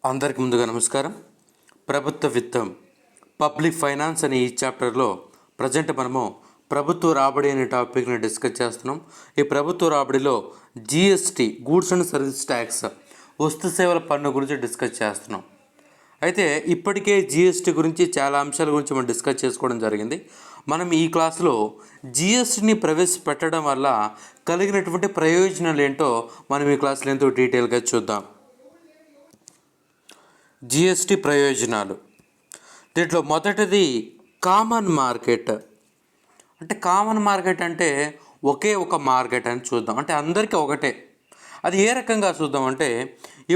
అందరికి ముందుగా నమస్కారం. ప్రభుత్వ విత్తం, పబ్లిక్ ఫైనాన్స్ అనే ఈ చాప్టర్లో ప్రజెంట్ మనము ప్రభుత్వ రాబడి అనే టాపిక్ని డిస్కస్ చేస్తున్నాం. ఈ ప్రభుత్వ రాబడిలో GST, goods and service tax, వస్తు సేవల పన్ను గురించి డిస్కస్ చేస్తున్నాం. అయితే ఇప్పటికే జిఎస్టీ గురించి చాలా అంశాల గురించి మనం డిస్కస్ చేసుకోవడం జరిగింది. మనం ఈ క్లాస్లో జిఎస్టీని ప్రవేశపెట్టడం వల్ల కలిగినటువంటి ప్రయోజనాలు ఏంటో మనం ఈ క్లాస్లో ఎంతో డీటెయిల్గా చూద్దాం. జిఎస్టీ ప్రయోజనాలు. దీంట్లో మొదటిది కామన్ మార్కెట్. అంటే కామన్ మార్కెట్ అంటే ఒకే ఒక మార్కెట్ అని చూద్దాం. అంటే అందరికీ ఒకటే. అది ఏ రకంగా చూద్దామంటే,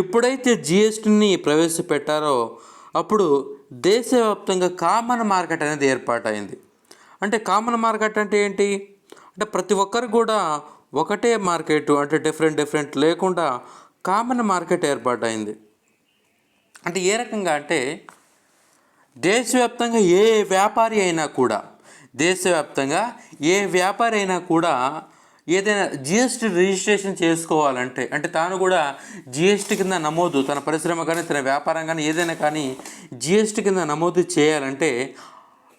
ఎప్పుడైతే జిఎస్టీని ప్రవేశపెట్టారో అప్పుడు దేశవ్యాప్తంగా కామన్ మార్కెట్ అనేది ఏర్పాటైంది. అంటే కామన్ మార్కెట్ అంటే ఏంటి అంటే ప్రతి ఒక్కరు కూడా ఒకటే మార్కెట్, అంటే డిఫరెంట్ లేకుండా కామన్ మార్కెట్ ఏర్పాటైంది. అంటే ఏ రకంగా అంటే దేశవ్యాప్తంగా ఏ వ్యాపారి అయినా కూడా ఏదైనా జిఎస్టీ రిజిస్ట్రేషన్ చేసుకోవాలంటే, అంటే తాను కూడా జిఎస్టీ కింద నమోదు, తన పరిశ్రమ కానీ తన వ్యాపారం కానీ ఏదైనా కానీ జిఎస్టీ కింద నమోదు చేయాలంటే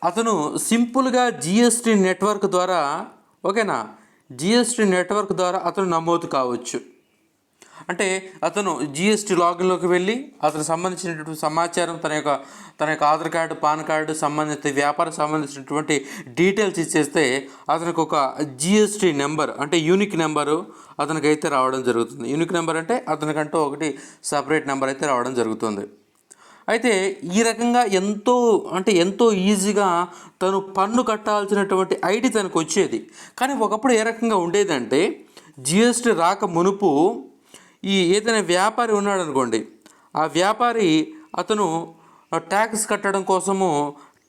అతను సింపుల్గా జిఎస్టీ నెట్వర్క్ ద్వారా జిఎస్టీ నెట్వర్క్ ద్వారా అతను నమోదు కావచ్చు. అంటే అతను జిఎస్టీ లాగిన్లోకి వెళ్ళి అతనికి సంబంధించినటువంటి సమాచారం, తన యొక్క ఆధార్ కార్డు, పాన్ కార్డు సంబంధిత వ్యాపారం సంబంధించినటువంటి డీటెయిల్స్ ఇచ్చేస్తే అతనికి ఒక జిఎస్టీ నెంబర్, అంటే యూనిక్ నెంబరు అతనికి అయితే రావడం జరుగుతుంది. యూనిక్ నెంబర్ అంటే అతనికంటూ ఒకటి సపరేట్ నెంబర్ అయితే రావడం జరుగుతుంది. అయితే ఈ రకంగా ఎంతో ఈజీగా తను పన్ను కట్టాల్సినటువంటి ఐడి తనకు వచ్చేది. కానీ ఒకప్పుడు ఏ రకంగా ఉండేదంటే, జిఎస్టీ రాక మునుపు ఏదైనా వ్యాపారి ఉన్నాడు అనుకోండి, ఆ వ్యాపారి అతను ట్యాక్స్ కట్టడం కోసము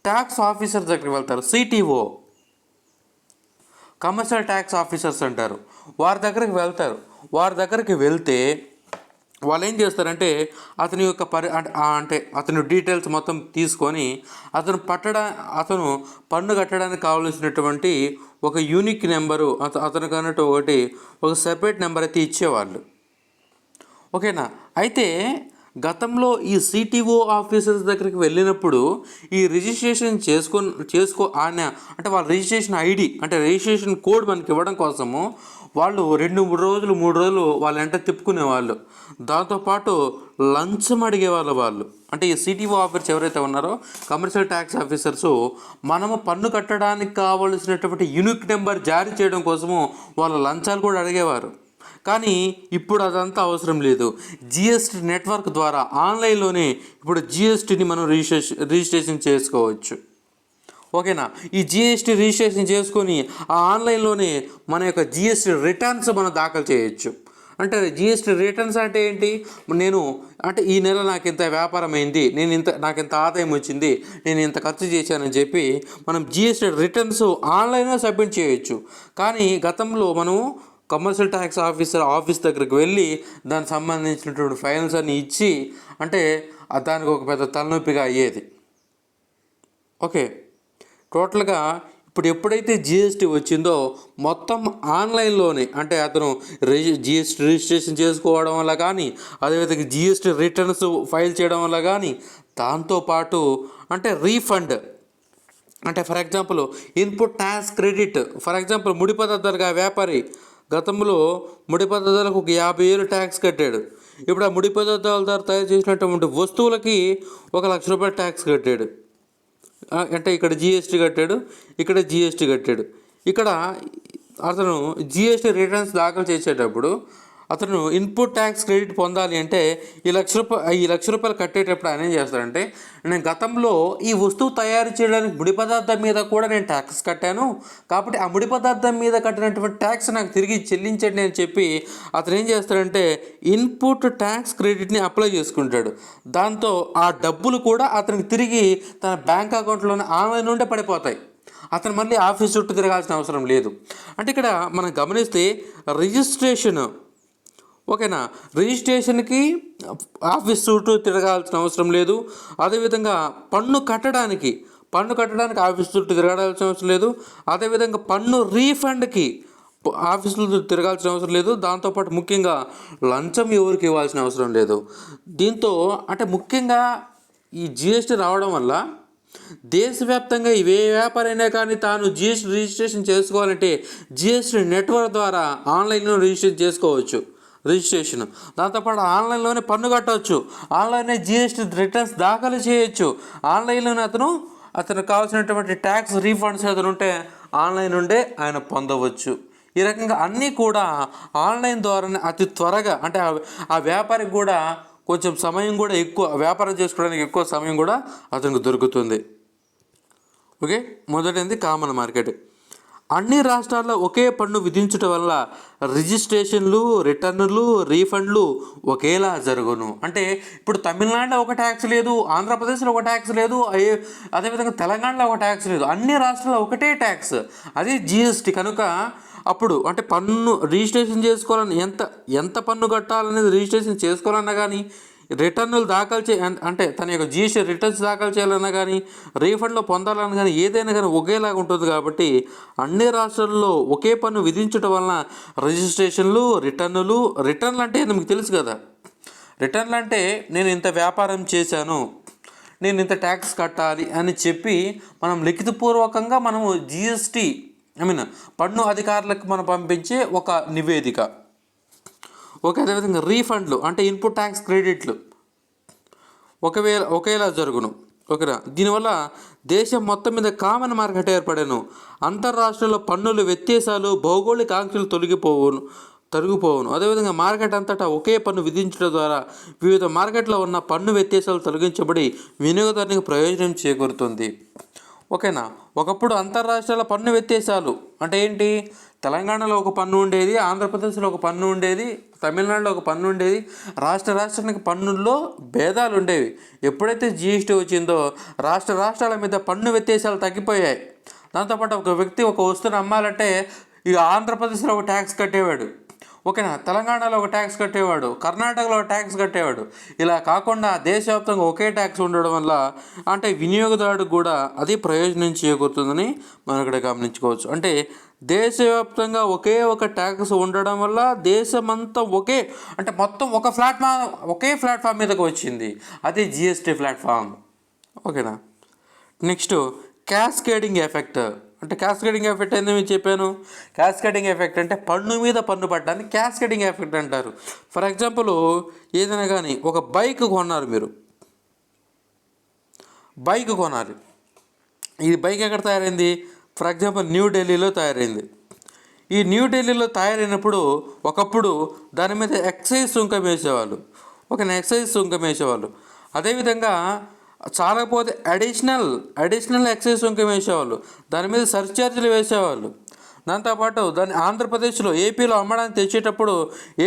ట్యాక్స్ ఆఫీసర్ దగ్గరికి వెళ్తారు. సిటీఓ, కమర్షియల్ ట్యాక్స్ ఆఫీసర్స్ అంటారు. వారి దగ్గరికి వెళ్తే వాళ్ళు ఏం చేస్తారంటే అతని యొక్క అతని డీటెయిల్స్ మొత్తం తీసుకొని అతను పన్ను కట్టడానికి కావలసినటువంటి ఒక యూనిక్ నెంబరు అతనికి అన్నట్టు ఒక సెపరేట్ నెంబర్ అయితే ఇచ్చేవాళ్ళు. ఓకేనా. అయితే గతంలో ఈ సిటీఓ ఆఫీసర్స్ దగ్గరికి వెళ్ళినప్పుడు ఈ రిజిస్ట్రేషన్ అంటే వాళ్ళ రిజిస్ట్రేషన్ ఐడి, అంటే రిజిస్ట్రేషన్ కోడ్ మనకి ఇవ్వడం కోసము వాళ్ళు 2-3 రోజులు వాళ్ళ వెంట తిప్పుకునేవాళ్ళు. దాంతోపాటు లంచం అడిగేవాళ్ళు వాళ్ళు. అంటే ఈ సిటీఓ ఆఫీసర్స్ ఎవరైతే ఉన్నారో, కమర్షియల్ ట్యాక్స్ ఆఫీసర్సు, మనము పన్ను కట్టడానికి కావలసినటువంటి యూనిక్ నెంబర్ జారీ చేయడం కోసము వాళ్ళు లంచాలు కూడా అడిగేవారు. కానీ ఇప్పుడు అదంతా అవసరం లేదు. జిఎస్టీ నెట్వర్క్ ద్వారా ఆన్లైన్లోనే ఇప్పుడు జిఎస్టీని మనం రిజిస్ట్రేషన్ చేసుకోవచ్చు. ఓకేనా. ఈ జిఎస్టీ రిజిస్ట్రేషన్ చేసుకొని ఆ ఆన్లైన్లోనే మన యొక్క జిఎస్టీ రిటర్న్స్ మనం దాఖలు చేయొచ్చు. అంటే జిఎస్టీ రిటర్న్స్ అంటే ఏంటి, ఈ నెల నాకు ఇంత వ్యాపారం అయింది, నాకు ఇంత ఆదాయం వచ్చింది, నేను ఇంత ఖర్చు చేశానని చెప్పి మనం జిఎస్టీ రిటర్న్స్ ఆన్లైన్లో సబ్మిట్ చేయొచ్చు. కానీ గతంలో మనం కమర్షియల్ ట్యాక్స్ ఆఫీస్ దగ్గరికి వెళ్ళి దానికి సంబంధించినటువంటి ఫైల్స్ అన్ని ఇచ్చి, అంటే దానికి ఒక పెద్ద తలనొప్పిగా అయ్యేది. ఓకే. టోటల్గా ఇప్పుడు ఎప్పుడైతే జిఎస్టీ వచ్చిందో మొత్తం ఆన్లైన్లోనే, అంటే అతను జిఎస్టీ రిజిస్ట్రేషన్ చేసుకోవడం వల్ల కానీ, అదేవిధంగా జిఎస్టీ రిటర్న్స్ ఫైల్ చేయడం వల్ల కానీ, దాంతోపాటు అంటే రీఫండ్, అంటే for example input tax credit. For example ముడి పదార్థాలుగా వ్యాపారి గతంలో ముడి పదార్థాలకు ఒక 50,000 ట్యాక్స్ కట్టాడు. ఇప్పుడు ఆ ముడి పదార్థాల ద్వారా తయారు చేసినటువంటి వస్తువులకి 1,00,000 రూపాయలు ట్యాక్స్ కట్టాడు. అంటే ఇక్కడ జిఎస్టీ కట్టాడు. ఇక్కడ అతను జిఎస్టీ రిటర్న్స్ దాఖలు చేసేటప్పుడు అతను ఇన్పుట్ ట్యాక్స్ క్రెడిట్ పొందాలి అంటే ఈ 1,00,000 రూపాయలు కట్టేటప్పుడు ఆయన ఏం చేస్తాడంటే, నేను గతంలో ఈ వస్తువు తయారు చేయడానికి ముడి పదార్థం మీద కూడా నేను ట్యాక్స్ కట్టాను, కాబట్టి ఆ ముడి పదార్థం మీద కట్టినటువంటి ట్యాక్స్ నాకు తిరిగి చెల్లించండి అని చెప్పి అతను ఏం చేస్తాడంటే ఇన్పుట్ ట్యాక్స్ క్రెడిట్ని అప్లై చేసుకుంటాడు. దాంతో ఆ డబ్బులు కూడా అతనికి తిరిగి తన బ్యాంక్ అకౌంట్లోనే ఆన్లైన్ నుండే పడిపోతాయి. అతను మళ్ళీ ఆఫీస్ చుట్టూ తిరగాల్సిన అవసరం లేదు. అంటే ఇక్కడ మనం గమనిస్తే రిజిస్ట్రేషన్కి ఆఫీస్ చుట్టూ తిరగాల్సిన అవసరం లేదు. అదేవిధంగా పన్ను కట్టడానికి ఆఫీస్ చుట్టూ తిరగాల్సిన అవసరం లేదు. అదేవిధంగా పన్ను రీఫండ్కి ఆఫీసులు తిరగాల్సిన అవసరం లేదు. దాంతోపాటు ముఖ్యంగా లంచం ఎవరికి ఇవ్వాల్సిన అవసరం లేదు. దీంతో అంటే ముఖ్యంగా ఈ జిఎస్టీ రావడం వల్ల దేశవ్యాప్తంగా ఏ వ్యాపారైనా కానీ తాను జిఎస్టీ రిజిస్ట్రేషన్ చేసుకోవాలంటే జిఎస్టీ నెట్వర్క్ ద్వారా ఆన్లైన్లో రిజిస్ట్రేషన్ చేసుకోవచ్చు. దాంతోపాటు ఆన్లైన్లోనే పన్ను కట్టవచ్చు, ఆన్లైన్లో జిఎస్టీ రిటర్న్స్ దాఖలు చేయొచ్చు, ఆన్లైన్లోనే అతనికి కావాల్సినటువంటి ట్యాక్స్ రీఫండ్స్ ఏదైనా ఉంటే ఆన్లైన్ నుండే ఆయన పొందవచ్చు. ఈ రకంగా అన్నీ కూడా ఆన్లైన్ ద్వారానే అతి త్వరగా అంటే ఆ వ్యాపారికి కూడా కొంచెం సమయం కూడా ఎక్కువ, వ్యాపారం చేసుకోవడానికి ఎక్కువ సమయం కూడా అతనికి దొరుకుతుంది. ఓకే, మొదటిది కామన్ మార్కెట్. అన్ని రాష్ట్రాల్లో ఒకే పన్ను విధించడం వల్ల రిజిస్ట్రేషన్లు, రిటర్నులు, రీఫండ్లు ఒకేలా జరుగును. అంటే ఇప్పుడు తమిళనాడులో ఒక ట్యాక్స్ లేదు, ఆంధ్రప్రదేశ్లో ఒక ట్యాక్స్ లేదు, అదేవిధంగా తెలంగాణలో ఒక ట్యాక్స్ లేదు, అన్ని రాష్ట్రాల్లో ఒకటే ట్యాక్స్, అది జిఎస్టీ. కనుక అప్పుడు అంటే పన్ను రిజిస్ట్రేషన్ చేసుకోవాలని ఎంత పన్ను కట్టాలనేది రిజిస్ట్రేషన్ చేసుకోవాలన్నా కానీ, రిటర్నులు దాఖలు అంటే తన యొక్క జిఎస్టీ రిటర్న్స్ దాఖలు చేయాలన్నా కానీ, రీఫండ్లో పొందాలన్నా కానీ ఏదైనా కానీ ఒకేలాగా ఉంటుంది. కాబట్టి అన్ని రాష్ట్రాల్లో ఒకే పన్ను విధించడం వలన రిజిస్ట్రేషన్లు, రిటర్న్లు అంటే మీకు తెలుసు కదా. రిటర్న్లు అంటే నేను ఇంత వ్యాపారం చేశాను, నేను ఇంత ట్యాక్స్ కట్టాలి అని చెప్పి మనం లిఖితపూర్వకంగా మనము జిఎస్టీ పన్ను అధికారులకు మనం పంపించే ఒక నివేదిక. ఓకే, అదేవిధంగా రీఫండ్లు అంటే ఇన్పుట్ ట్యాక్స్ క్రెడిట్లు ఒకేలా జరుగును. ఓకేనా. దీనివల్ల దేశం మొత్తం మీద కామన్ మార్కెట్ ఏర్పడాను. అంతర్రాష్ట్రంలో పన్నుల వ్యత్యాసాలు, భౌగోళిక ఆంక్షలు తొలగిపోవును. అదేవిధంగా మార్కెట్ అంతటా ఒకే పన్ను విధించడం ద్వారా వివిధ మార్కెట్లో ఉన్న పన్ను వ్యత్యాసాలు తొలగించబడి వినియోగదారునికి ప్రయోజనం చేకూరుతుంది. ఓకేనా. ఒకప్పుడు అంతర్రాష్ట్రాల పన్ను వ్యత్యాసాలు అంటే ఏంటి? తెలంగాణలో ఒక పన్ను ఉండేది, ఆంధ్రప్రదేశ్లో ఒక పన్ను ఉండేది, తమిళనాడులో ఒక పన్ను ఉండేది. రాష్ట్రానికి పన్నుల్లో భేదాలు ఉండేవి. ఎప్పుడైతే జిఎస్టీ వచ్చిందో రాష్ట్రాల మీద పన్ను వ్యత్యాసాలు తగ్గిపోయాయి. దాంతోపాటు ఒక వ్యక్తి ఒక వస్తువుని అమ్మాలంటే ఇక ఆంధ్రప్రదేశ్లో ఒక ట్యాక్స్ కట్టేవాడు, ఓకేనా, తెలంగాణలో ఒక ట్యాక్స్ కట్టేవాడు, కర్ణాటకలో ఒక ట్యాక్స్ కట్టేవాడు. ఇలా కాకుండా దేశవ్యాప్తంగా ఒకే ట్యాక్స్ ఉండడం వల్ల అంటే వినియోగదారుడు కూడా అది ప్రయోజనం చేకూరుతుందని మనం ఇక్కడ గమనించుకోవచ్చు. అంటే దేశవ్యాప్తంగా ఒకే ఒక ట్యాక్స్ ఉండడం వల్ల దేశమంతా మొత్తం ఒకే ప్లాట్ఫామ్ మీదకి వచ్చింది, అది జిఎస్టీ ప్లాట్ఫామ్. ఓకేనా. Next cascading effect. అంటే క్యాస్కేడింగ్ ఎఫెక్ట్ ఏందో మీకు చెప్పాను. క్యాస్కేడింగ్ ఎఫెక్ట్ అంటే పన్ను మీద పన్ను పడ్డాన్ని క్యాస్కేడింగ్ ఎఫెక్ట్ అంటారు. ఫర్ ఎగ్జాంపుల్ ఏదైనా కానీ ఒక బైక్ కొన్నారు, మీరు బైక్ కొనాలి. ఈ బైక్ ఎక్కడ తయారైంది? ఫర్ ఎగ్జాంపుల్ న్యూఢిల్లీలో తయారైంది. ఈ న్యూఢిల్లీలో తయారైనప్పుడు ఒకప్పుడు దాని మీద ఎక్సైజ్ సుంకం వేసేవాళ్ళు, ఎక్సైజ్ సుంకం వేసేవాళ్ళు. అదేవిధంగా చాలకపోతే అడిషనల్ ఎక్సైజ్ సుంకం వేసేవాళ్ళు, దాని మీద సర్ఛార్జీలు వేసేవాళ్ళు. దాంతోపాటు దాన్ని ఆంధ్రప్రదేశ్లో ఏపీలో అమ్మడానికి తెచ్చేటప్పుడు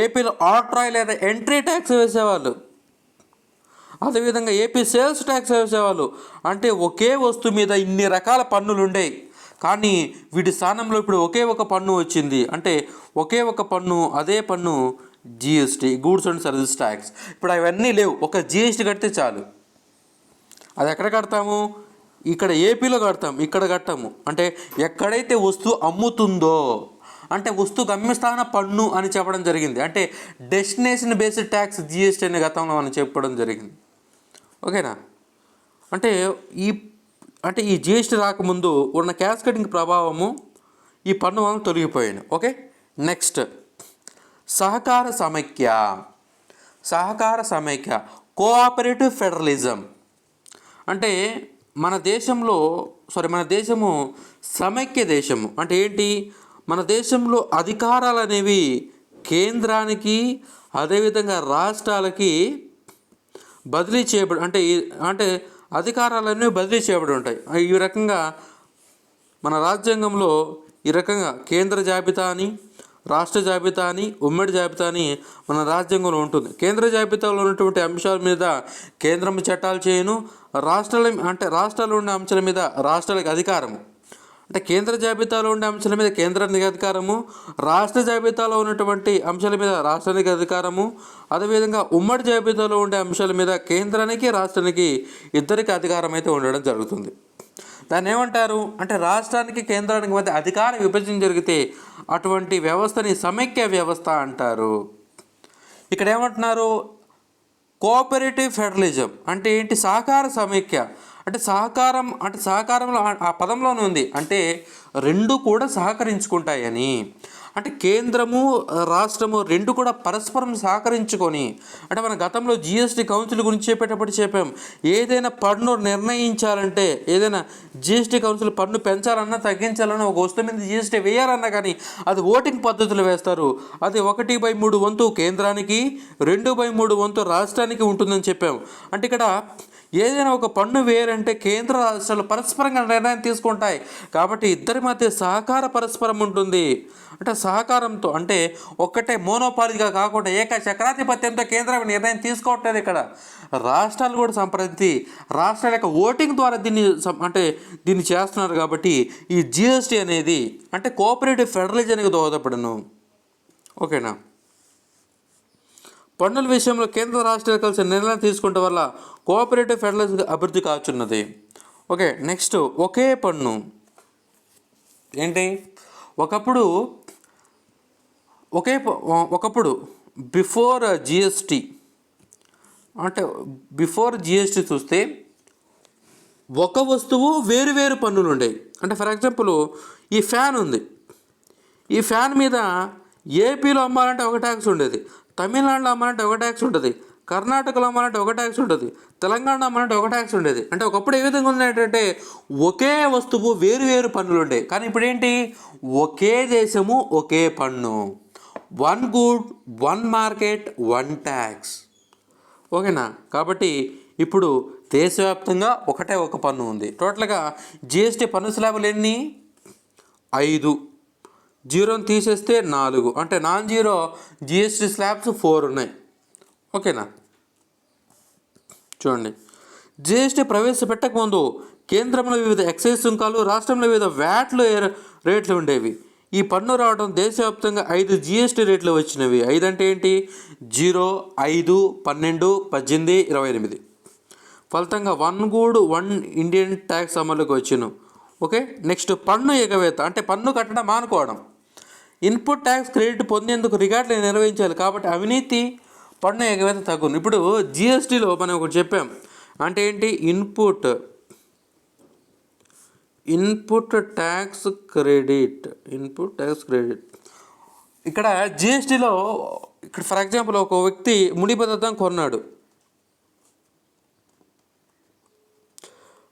ఏపీలో ఆర్ట్రాయ్ లేదా ఎంట్రీ ట్యాక్స్ వేసేవాళ్ళు. అదేవిధంగా ఏపీ సేల్స్ ట్యాక్స్ వేసేవాళ్ళు. అంటే ఒకే వస్తువు మీద ఇన్ని రకాల పన్నులు ఉండేవి. కానీ వీటి స్థానంలో ఇప్పుడు ఒకే ఒక పన్ను వచ్చింది. అంటే ఒకే ఒక పన్ను, అదే పన్ను GST, goods and service tax. ఇప్పుడు అవన్నీ లేవు, ఒక జిఎస్టీ కడితే చాలు. అది ఎక్కడ కడతాము? ఇక్కడ ఏపీలో కడతాం, ఇక్కడ కట్టము. అంటే ఎక్కడైతే వస్తువు అమ్ముతుందో అంటే వస్తువు గమ్యస్థాన పన్ను అని చెప్పడం జరిగింది. అంటే డెస్టినేషన్ బేస్డ్ ట్యాక్స్ జిఎస్టీ అనే గతంలో మనం చెప్పడం జరిగింది. ఓకేనా. అంటే ఈ జిఎస్టీ రాకముందు ఉన్న క్యాస్కేడింగ్ ప్రభావము ఈ పన్ను వలన తొలగిపోయాను. ఓకే. నెక్స్ట్ సహకార సమైక్య కోఆపరేటివ్ ఫెడరలిజం. అంటే మన దేశము సమైక్య దేశము. అంటే ఏంటి? మన దేశంలో అధికారాలు అనేవి కేంద్రానికి అదేవిధంగా రాష్ట్రాలకి బదిలీ చేయబడి అంటే అధికారాలన్నీ బదిలీ చేయబడి ఉంటాయి. ఈ రకంగా మన రాజ్యాంగంలో ఈ రకంగా కేంద్ర జాబితా అని, రాష్ట్ర జాబితా అని, ఉమ్మడి జాబితా అని మన రాజ్యాంగంలో ఉంటుంది. కేంద్ర జాబితాలో ఉన్నటువంటి అంశాల మీద కేంద్రం చట్టాలు చేయను, రాష్ట్రాలు ఉండే అంశాల మీద రాష్ట్రాలకు అధికారము. అంటే కేంద్ర జాబితాలో ఉండే అంశాల మీద కేంద్రానికి అధికారము, రాష్ట్ర జాబితాలో ఉన్నటువంటి అంశాల మీద రాష్ట్రానికి అధికారము, అదేవిధంగా ఉమ్మడి జాబితాలో ఉండే అంశాల మీద కేంద్రానికి రాష్ట్రానికి ఇద్దరికి అధికారం అయితే ఉండడం జరుగుతుంది. దాన్ని ఏమంటారు అంటే రాష్ట్రానికి కేంద్రానికి మధ్య అధికార విభజన జరిగితే అటువంటి వ్యవస్థని సమైక్య వ్యవస్థ అంటారు. ఇక్కడ ఏమంటున్నారు, కోఆపరేటివ్ ఫెడరలిజం అంటే ఏంటి, సహకార సమైక్య అంటే సహకారంలో ఆ పదంలోనే ఉంది, అంటే రెండు కూడా సహకరించుకుంటాయని. అంటే కేంద్రము రాష్ట్రము రెండు కూడా పరస్పరం సహకరించుకొని, అంటే మన గతంలో జిఎస్టీ కౌన్సిల్ గురించి చెప్పేటప్పుడు చెప్పాం, ఏదైనా పన్ను నిర్ణయించాలంటే, ఏదైనా జిఎస్టీ కౌన్సిల్ పన్ను పెంచాలన్నా తగ్గించాలన్నా, ఒక వస్తువు మీద జిఎస్టీ వేయాలన్నా కానీ అది ఓటింగ్ పద్ధతులు వేస్తారు. అది 1/3 వంతు కేంద్రానికి, 2/3 వంతు రాష్ట్రానికి ఉంటుందని చెప్పాం. అంటే ఇక్కడ ఏదైనా ఒక పన్ను వేయాలంటే కేంద్ర రాష్ట్రాలు పరస్పరంగా నిర్ణయం తీసుకుంటాయి, కాబట్టి ఇద్దరి మధ్య సహకార పరస్పరం ఉంటుంది. అంటే సహకారంతో, అంటే ఒక్కటే మోనోపాలిగా కాకుండా ఏక చక్రాధిపత్యంతో కేంద్రం నిర్ణయం తీసుకోవట్లేదు. ఇక్కడ రాష్ట్రాలు కూడా సంప్రతి రాష్ట్రాల యొక్క ఓటింగ్ ద్వారా దీన్ని చేస్తున్నారు. కాబట్టి ఈ జిఎస్టీ అనేది అంటే కోఆపరేటివ్ ఫెడరలిజానికి దోహదపడను. ఓకేనా. పన్నుల విషయంలో కేంద్ర రాష్ట్రాలు కలిసి నిర్ణయం తీసుకుంటే వల్ల కోఆపరేటివ్ ఫెడరలిజం అభివృద్ధి కాచున్నది. ఓకే, నెక్స్ట్ ఒకే పన్ను ఏంటి, ఒకప్పుడు బిఫోర్ జిఎస్టీ, అంటే బిఫోర్ జిఎస్టీ చూస్తే ఒక వస్తువు వేరు పన్నులు ఉండేవి. అంటే ఫర్ ఎగ్జాంపుల్ ఈ ఫ్యాన్ ఉంది, ఈ ఫ్యాన్ మీద ఏపీలో అమ్మాలంటే ఒక ట్యాక్స్ ఉండేది, తమిళనాడులో అమ్మాలంటే ఒక ట్యాక్స్ ఉంటుంది, కర్ణాటకలో అమ్మాలంటే ఒక ట్యాక్స్ ఉంటుంది, తెలంగాణ అమ్మాలంటే ఒక ట్యాక్స్ ఉండేది. అంటే ఒకప్పుడు ఏ విధంగా ఉందంటే ఒకే వస్తువు వేరు పన్నులు ఉండేవి. కానీ ఇప్పుడు ఏంటి, ఒకే దేశము ఒకే పన్ను, 1 గుడ్ 1 మార్కెట్ 1 ట్యాక్స్. ఓకేనా. కాబట్టి ఇప్పుడు దేశవ్యాప్తంగా ఒక పన్ను ఉంది. టోటల్గా జిఎస్టీ పన్ను స్లాబులు ఎన్ని, 5, జీరోని తీసేస్తే 4, అంటే నాన్ జీరో జిఎస్టీ స్లాబ్స్ 4 ఉన్నాయి. ఓకేనా. చూడండి, జిఎస్టీ ప్రవేశపెట్టకముందు కేంద్రంలో వివిధ ఎక్సైజ్ సుంకాలు, రాష్ట్రంలో వివిధ వ్యాట్లు రేట్లు ఉండేవి. ఈ పన్ను రావడం దేశవ్యాప్తంగా 5 జిఎస్టీ రేట్లు వచ్చినవి. 5 అంటే ఏంటి, 0, 5, 12, 18, 28. ఫలితంగా 1 గుడ్ 1 ఇండియన్ ట్యాక్స్ అమలుకి వచ్చును. ఓకే, నెక్స్ట్ పన్ను ఎగవేత అంటే పన్ను కట్టడం మానుకోవడం. ఇన్పుట్ ట్యాక్స్ క్రెడిట్ పొందేందుకు రికార్డులు నిర్వహించాలి, కాబట్టి అవినీతి పన్ను ఎగవేత తగ్గును. ఇప్పుడు జిఎస్టీలో మనం ఒకటి చెప్పాం, అంటే ఏంటి, ఇన్పుట్ ట్యాక్స్ క్రెడిట్. ఇక్కడ జిఎస్టీలో ఇక్కడ ఫర్ ఎగ్జాంపుల్ ఒక వ్యక్తి ముడి పదార్థం కొన్నాడు,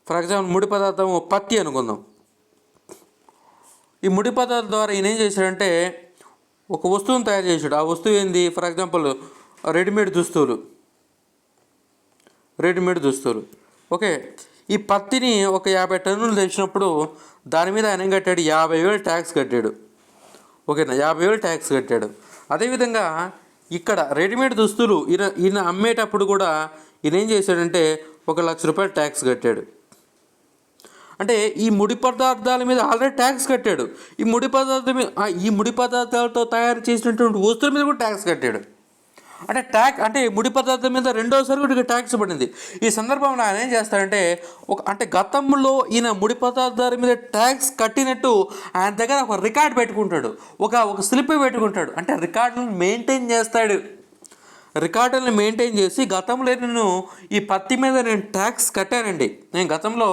ఫర్ ఎగ్జాంపుల్ ముడి పదార్థం పత్తి అనుకుందాం. ఈ ముడి పదార్థం ద్వారా ఈయన ఏం చేశాడంటే ఒక వస్తువును తయారు చేశాడు. ఆ వస్తువు ఏంది, ఫర్ ఎగ్జాంపుల్ రెడీమేడ్ దుస్తులు. ఓకే, ఈ పత్తిని ఒక 50 టన్నులు తెచ్చినప్పుడు దాని మీద ఆయన కట్టాడు 50,000 ట్యాక్స్ కట్టాడు. ఓకేనా, 50,000 ట్యాక్స్ కట్టాడు. అదేవిధంగా ఇక్కడ రెడీమేడ్ దుస్తులు ఈయన అమ్మేటప్పుడు కూడా ఈయన ఏం చేశాడంటే 1,00,000 రూపాయలు ట్యాక్స్ కట్టాడు. అంటే ఈ ముడి పదార్థాల మీద ఆల్రెడీ ట్యాక్స్ కట్టాడు. ఈ ముడి పదార్థాలతో తయారు చేసినటువంటి వస్తువుల మీద కూడా ట్యాక్స్ కట్టాడు. అంటే ముడి పదార్థం మీద రెండోసారి కూడా ట్యాక్స్ పడింది. ఈ సందర్భంలో ఆయన ఏం చేస్తాడంటే అంటే గతంలో ఈయన ముడి పదార్థాల మీద ట్యాక్స్ కట్టినట్టు ఆయన దగ్గర ఒక రికార్డ్ పెట్టుకుంటాడు, ఒక స్లిప్ పెట్టుకుంటాడు. అంటే రికార్డులను మెయింటైన్ చేస్తాడు. రికార్డులను మెయింటైన్ చేసి గతంలో నేను ఈ పత్తి మీద నేను ట్యాక్స్ కట్టానండి, నేను గతంలో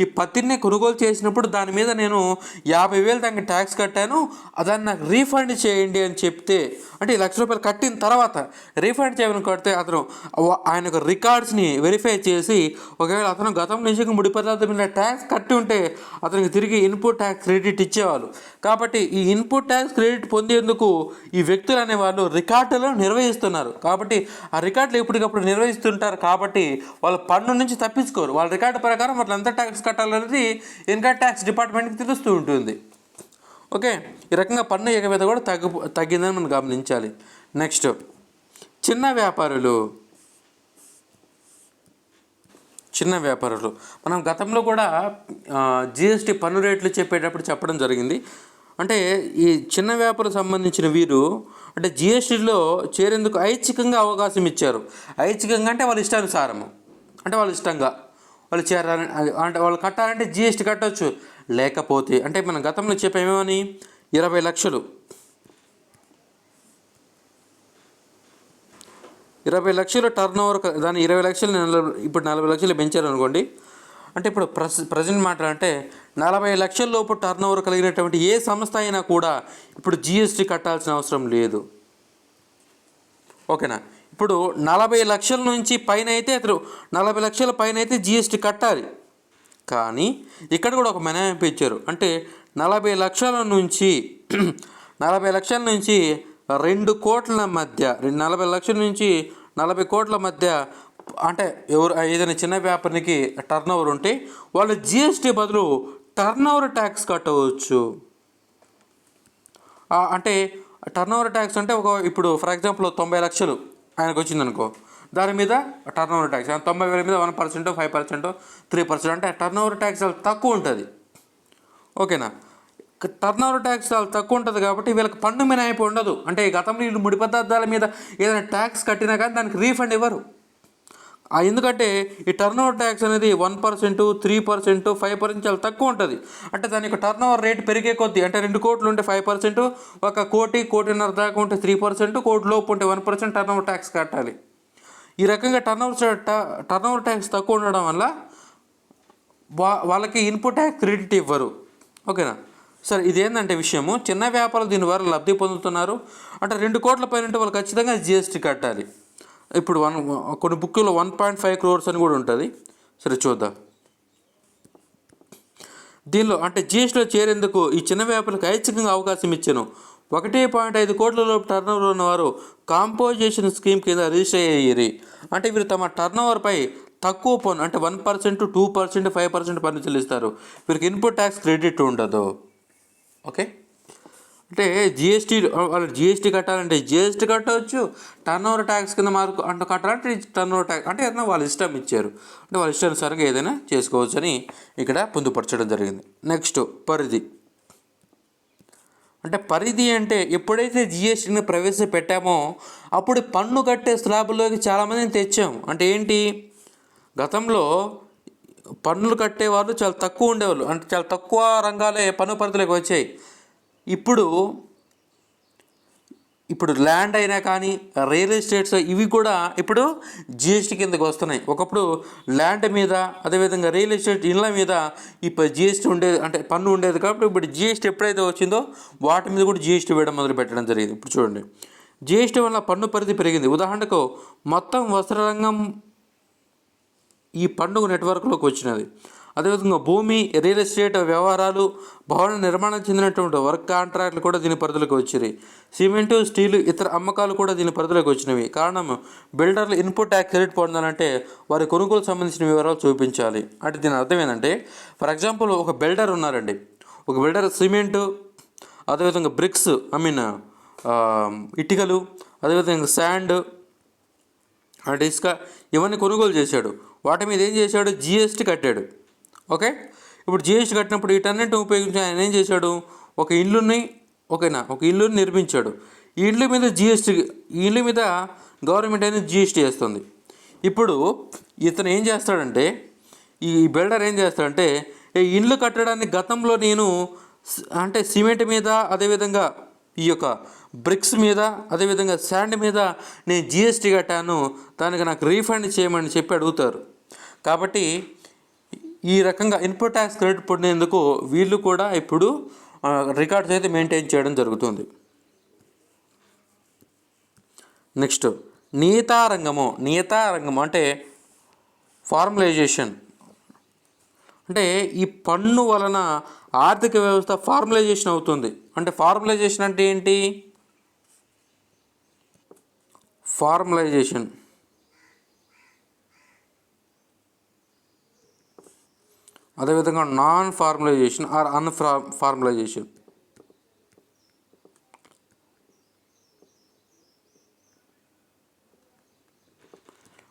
ఈ పత్తిని కొనుగోలు చేసినప్పుడు దాని మీద నేను 50,000 దానికి ట్యాక్స్ కట్టాను, దాన్ని నాకు రీఫండ్ చేయండి అని చెప్తే, అంటే 1,00,000 రూపాయలు కట్టిన తర్వాత రీఫండ్ చేయమని కడితే అతను ఆయన యొక్క రికార్డ్స్ని వెరిఫై చేసి ఒకవేళ అతను గతం నుంచి ముడి పదార్థం మీద ట్యాక్స్ కట్టి ఉంటే అతనికి తిరిగి ఇన్పుట్ ట్యాక్స్ క్రెడిట్ ఇచ్చేవాళ్ళు. కాబట్టి ఈ ఇన్పుట్ ట్యాక్స్ క్రెడిట్ పొందేందుకు ఈ వ్యక్తులు అనేవాళ్ళు రికార్డులను నిర్వహిస్తున్నారు. కాబట్టి ఆ రికార్డులు ఎప్పటికప్పుడు నిర్వహిస్తుంటారు, కాబట్టి వాళ్ళు పన్ను నుంచి తప్పించుకోరు. వాళ్ళ రికార్డు ప్రకారం వాళ్ళు ఎంత ట్యాక్స్ కట్టాలనేది ఇన్కమ్ ట్యాక్స్ డిపార్ట్మెంట్కి తెలుస్తూ ఉంటుంది. ఓకే, ఈ రకంగా పన్ను ఎగవేత కూడా తగ్గిందని మనం గమనించాలి. నెక్స్ట్ చిన్న వ్యాపారులు మనం గతంలో కూడా జిఎస్టీ పన్ను రేట్లు చెప్పేటప్పుడు చెప్పడం జరిగింది. అంటే ఈ చిన్న వ్యాపారం సంబంధించిన వీరు అంటే జిఎస్టీలో చేరేందుకు ఐచ్ఛికంగా అవకాశం ఇచ్చారు. ఐచ్ఛికంగా అంటే వాళ్ళ ఇష్టానుసారము, అంటే వాళ్ళ ఇష్టంగా వాళ్ళు చేరాలని అంటే వాళ్ళు కట్టాలంటే జిఎస్టీ కట్టవచ్చు. లేకపోతే అంటే మనం గతంలో చెప్పేమేమని 20 లక్షలు 20 లక్షలు టర్న్ ఓవర్, దాన్ని 20 లక్షలు ఇప్పుడు 40 లక్షలు పెంచారు అనుకోండి. అంటే ఇప్పుడు ప్రజెంట్ మాట్లాడంటే 40 లక్షల లోపు టర్న్ ఓవర్ కలిగినటువంటి ఏ సంస్థ అయినా కూడా ఇప్పుడు జిఎస్టీ కట్టాల్సిన అవసరం లేదు. ఓకేనా? ఇప్పుడు 40 లక్షల నుంచి పైన అయితే 40 లక్షల పైన అయితే జిఎస్టీ కట్టాలి. కానీ ఇక్కడ కూడా ఒక మినహాయింపు ఇచ్చారు. అంటే 40 లక్షల నుంచి 40 లక్షల నుంచి 2 కోట్ల మధ్య 40 లక్షల నుంచి 40 కోట్ల మధ్య అంటే ఏదైనా చిన్న వ్యాపారికి టర్న్ ఓవర్ ఉంటే వాళ్ళు జిఎస్టీ బదులు టర్న్ ఓవర్ ట్యాక్స్ కట్టవచ్చు. అంటే టర్న్ ఓవర్ ట్యాక్స్ అంటే ఇప్పుడు ఫర్ ఎగ్జాంపుల్ 90 లక్షలు ఆయనకు వచ్చిందనుకో, దాని మీద టర్న్ ఓవర్ ట్యాక్స్ 90,000 మీద 1%, 5%, 3% అంటే టర్న్ ఓవర్ ట్యాక్స్ చాలా తక్కువ ఉంటుంది. ఓకేనా? టర్న్ ఓవర్ ట్యాక్స్ చాలా తక్కువ ఉంటుంది కాబట్టి వీళ్ళకి పన్ను మినహాయింపు ఉండదు. అంటే గతంలో వీళ్ళు ముడి పదార్థాల మీద ఏదైనా ట్యాక్స్ కట్టినా కానీ దానికి రీఫండ్ ఇవ్వరు. ఎందుకంటే ఈ టర్న్ ఓవర్ ట్యాక్స్ అనేది 1%, 3%, 5% చాలా తక్కువ ఉంటుంది. అంటే దాని యొక్క టర్న్ ఓవర్ రేట్ పెరిగే కొద్దీ అంటే 2 కోట్లు ఉంటే 5%, 1 కోటి, 1.5 కోటి దాకా ఉంటే 3%, కోటి లోపు ఉంటే 1% టర్న్ ఓవర్ ట్యాక్స్ కట్టాలి. ఈ రకంగా టర్న్ ఓవర్ ట్యాక్స్ తక్కువ ఉండడం వల్ల వాళ్ళకి ఇన్పుట్ ట్యాక్స్ క్రెడిట్ ఇవ్వరు. ఓకేనా? సరే, ఇదేంటంటే విషయము, చిన్న వ్యాపారులు దీని ద్వారా లబ్ధి పొందుతున్నారు. అంటే 2 కోట్ల పైన ఉంటే వాళ్ళు ఖచ్చితంగా జిఎస్టీ కట్టాలి. ఇప్పుడు కొన్ని బుక్లో 1.5 crores అని కూడా ఉంటుంది. సరే చూద్దాం. దీనిలో అంటే జిఎస్టీలో చేరేందుకు ఈ చిన్న వ్యాపారులకు ఐచ్ఛికంగా అవకాశం ఇచ్చాను. 1.5 కోట్ల లోపు టర్న్ ఓవర్ ఉన్నవారు కాంపోజిషన్ స్కీమ్ కింద రిజిస్టర్ అయ్యేది. అంటే వీరు తమ టర్న్ ఓవర్పై తక్కువ పన్ను అంటే 1%, 2%, 5% పన్ను చెల్లిస్తారు. వీరికి ఇన్పుట్ ట్యాక్స్ క్రెడిట్ ఉండదు. ఓకే? అంటే వాళ్ళు జిఎస్టీ కట్టాలంటే జిఎస్టీ కట్టవచ్చు, టర్న్ ఓవర్ ట్యాక్స్ కింద మార్కు అంటే కట్టాలంటే టర్న్ ఓవర్ ట్యాక్స్ అంటే ఏదైనా వాళ్ళ ఇష్టం ఇచ్చారు. అంటే వాళ్ళ ఇష్టానుసారంగా ఏదైనా చేసుకోవచ్చు అని ఇక్కడ పొందుపరచడం జరిగింది. నెక్స్ట్ పరిధి. అంటే పరిధి అంటే ఎప్పుడైతే జిఎస్టీని ప్రవేశపెట్టామో అప్పుడు పన్ను కట్టే స్లాబ్లోకి చాలామందిని తెచ్చాము. అంటే ఏంటి, గతంలో పన్నులు కట్టేవాళ్ళు చాలా తక్కువ ఉండేవాళ్ళు. అంటే చాలా తక్కువ రంగాలే పన్ను పరిధిలోకి వచ్చాయి. ఇప్పుడు ల్యాండ్ అయినా కానీ రియల్ ఎస్టేట్స్ ఇవి కూడా ఇప్పుడు జిఎస్టీ కిందకి వస్తున్నాయి. ఒకప్పుడు ల్యాండ్ మీద అదేవిధంగా రియల్ ఎస్టేట్ ఇళ్ళ మీద ఇప్పుడు జిఎస్టీ ఉండేది, అంటే పన్ను ఉండేది. కాబట్టి ఇప్పుడు జిఎస్టీ ఎప్పుడైతే వచ్చిందో వాటి మీద కూడా జిఎస్టీ వేయడం మొదలు పెట్టడం జరిగింది. ఇప్పుడు చూడండి, జిఎస్టీ వల్ల పన్ను పరిధి పెరిగింది. ఉదాహరణకు మొత్తం వస్త్ర రంగం ఈ పన్ను నెట్వర్క్లోకి వచ్చినది. అదేవిధంగా భూమి, రియల్ ఎస్టేట్ వ్యవహారాలు, భవన నిర్మాణం చెందినటువంటి వర్క్ కాంట్రాక్ట్లు కూడా దీని పరిధిలోకి వచ్చాయి. సిమెంటు, స్టీలు, ఇతర అమ్మకాలు కూడా దీని పరిధిలోకి వచ్చినవి. కారణం, బిల్డర్లు ఇన్పుట్ ట్యాక్స్ క్రెడిట్ పొందాలంటే వారి కొనుగోలు సంబంధించిన వివరాలు చూపించాలి. అంటే దీని అర్థం ఏంటంటే, ఫర్ ఎగ్జాంపుల్ ఒక బిల్డర్ ఉన్నారండి. ఒక బిల్డర్ సిమెంటు, అదేవిధంగా బ్రిక్స్ ఇటుకలు, అదేవిధంగా శాండ్ అంటే ఇసుక ఇవన్నీ కొనుగోలు చేశాడు. వాటి మీద ఏం చేశాడు, జిఎస్టీ కట్టాడు. ఓకే? ఇప్పుడు జిఎస్టీ కట్టినప్పుడు వీటన్నింటిని ఉపయోగించి ఆయన ఏం చేశాడు, ఒక ఇల్లుని నిర్మించాడు. ఈ ఇల్లు మీద గవర్నమెంట్ అనేది జిఎస్టీ వేస్తుంది. ఇప్పుడు ఇతను ఏం చేస్తాడంటే, ఈ బిల్డర్ ఏం చేస్తాడంటే, ఈ ఇల్లు కట్టడానికి గతంలో నేను అంటే సిమెంట్ మీద, అదేవిధంగా ఈ యొక్క బ్రిక్స్ మీద, అదేవిధంగా శాండ్ మీద నేను జిఎస్టీ కట్టాను, దానికి నాకు రీఫండ్ చేయమని చెప్పి అడుగుతారు. కాబట్టి ఈ రకంగా ఇన్పుట్ ట్యాక్స్ క్రెడిట్ పొందేందుకు వీళ్ళు కూడా ఇప్పుడు రికార్డ్స్ అయితే మెయింటైన్ చేయడం జరుగుతుంది. నెక్స్ట్ నియతారంగము అంటే ఫార్మలైజేషన్. అంటే ఈ పన్ను వలన ఆర్థిక వ్యవస్థ ఫార్మలైజేషన్ అవుతుంది. అంటే ఫార్మలైజేషన్ అంటే ఏంటి, ఫార్మలైజేషన్ అదేవిధంగా నాన్ ఫార్మలైజేషన్ ఆర్ ఫార్మలైజేషన్.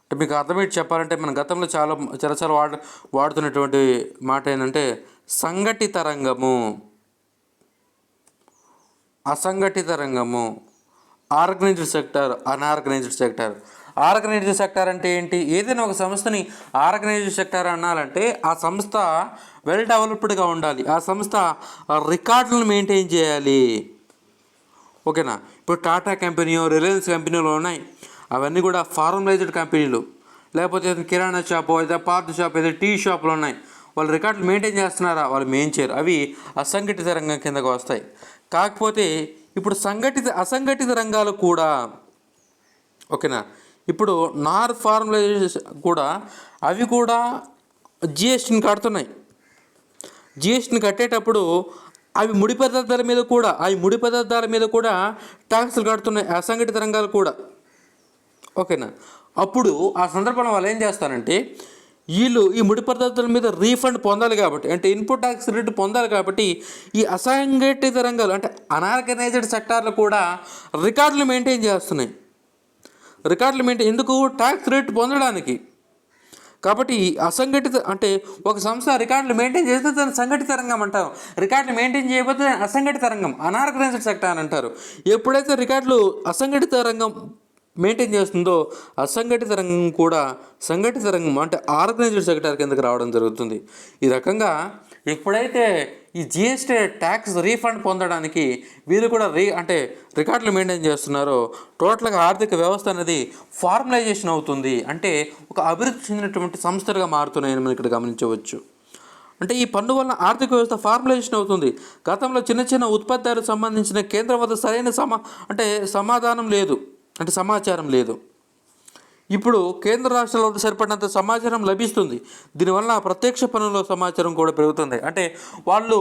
అంటే మీకు అర్థమేంటి చెప్పాలంటే, మన గతంలో చాలా వాడుతున్నటువంటి మాట ఏంటంటే సంఘటిత రంగము, అసంఘటిత రంగము, organized sector, unorganized sector. Organized sector అంటే ఏంటి? ఏదైనా ఒక సంస్థని ఆర్గనైజ్డ్ సెక్టార్ అనాలంటే ఆ సంస్థ వెల్ డెవలప్డ్గా ఉండాలి, ఆ సంస్థ రికార్డులను మెయింటైన్ చేయాలి. ఓకేనా? ఇప్పుడు టాటా కంపెనీయో రిలయన్స్ కంపెనీలో ఉన్నాయి, అవన్నీ కూడా ఫార్మలైజ్డ్ కంపెనీలు. లేకపోతే కిరాణా షాపు, ఏదో పార్ట్ షాప్, ఏదో టీ షాపులు ఉన్నాయి, వాళ్ళు రికార్డులు మెయింటైన్ చేస్తున్నారా? వాళ్ళు మెయిన్ చేయరు, అవి అసంఘటిత రంగం కిందకు వస్తాయి. కాకపోతే ఇప్పుడు అసంఘటిత రంగాలు కూడా, ఓకేనా, ఇప్పుడు నార్ ఫార్మలైజ్ కూడా అవి కూడా జిఎస్టీని కడుతున్నాయి. జిఎస్టీని కట్టేటప్పుడు అవి ముడి పదార్థాల మీద కూడా ట్యాక్సులు కడుతున్నాయి అసంఘటిత రంగాలు కూడా. ఓకేనా? అప్పుడు ఆ సందర్భంలో వాళ్ళు ఏం చేస్తారంటే, వీళ్ళు ఈ ముడి పదార్థాల మీద రీఫండ్ పొందాలి కాబట్టి, అంటే ఇన్పుట్ ట్యాక్స్ రేటు పొందాలి కాబట్టి, ఈ అసంఘటిత రంగాలు అంటే అనార్గనైజ్డ్ సెక్టార్లు కూడా రికార్డులు మెయింటైన్ చేస్తున్నాయి. ఎందుకు? ట్యాక్స్ రేట్ పొందడానికి. కాబట్టి అసంఘటిత అంటే ఒక సంస్థ రికార్డులు మెయింటైన్ చేస్తే దాన్ని సంఘటిత రంగం అంటారు, రికార్డులు మెయింటైన్ చేయకపోతే అసంఘటిత రంగం, అనార్గనైజ్డ్ సెక్టార్ అని అంటారు. ఎప్పుడైతే రికార్డులు అసంఘటిత రంగం మెయింటైన్ చేస్తుందో అసంఘటిత రంగం కూడా సంఘటిత రంగం అంటే ఆర్గనైజ్డ్ సెక్టార్ కిందకి రావడం జరుగుతుంది. ఈ రకంగా ఎప్పుడైతే ఈ జిఎస్టీ ట్యాక్స్ రీఫండ్ పొందడానికి వీరు కూడా రికార్డులు మెయింటైన్ చేస్తున్నారో టోటల్గా ఆర్థిక వ్యవస్థ అనేది ఫార్మలైజేషన్ అవుతుంది. అంటే ఒక అభివృద్ధి చెందినటువంటి సంస్థలుగా మారుతున్నాయని మనం ఇక్కడ గమనించవచ్చు. అంటే ఈ పన్ను వల్ల ఆర్థిక వ్యవస్థ ఫార్మలైజేషన్ అవుతుంది. గతంలో చిన్న చిన్న ఉత్పత్తులకు సంబంధించిన కేంద్రం వద్ద సరైన సమాచారం లేదు. ఇప్పుడు కేంద్ర రాష్ట్రాల వద్ద సరిపడినంత సమాచారం లభిస్తుంది. దీనివల్ల ప్రత్యక్ష పన్నుల సమాచారం కూడా పెరుగుతుంది. అంటే వాళ్ళు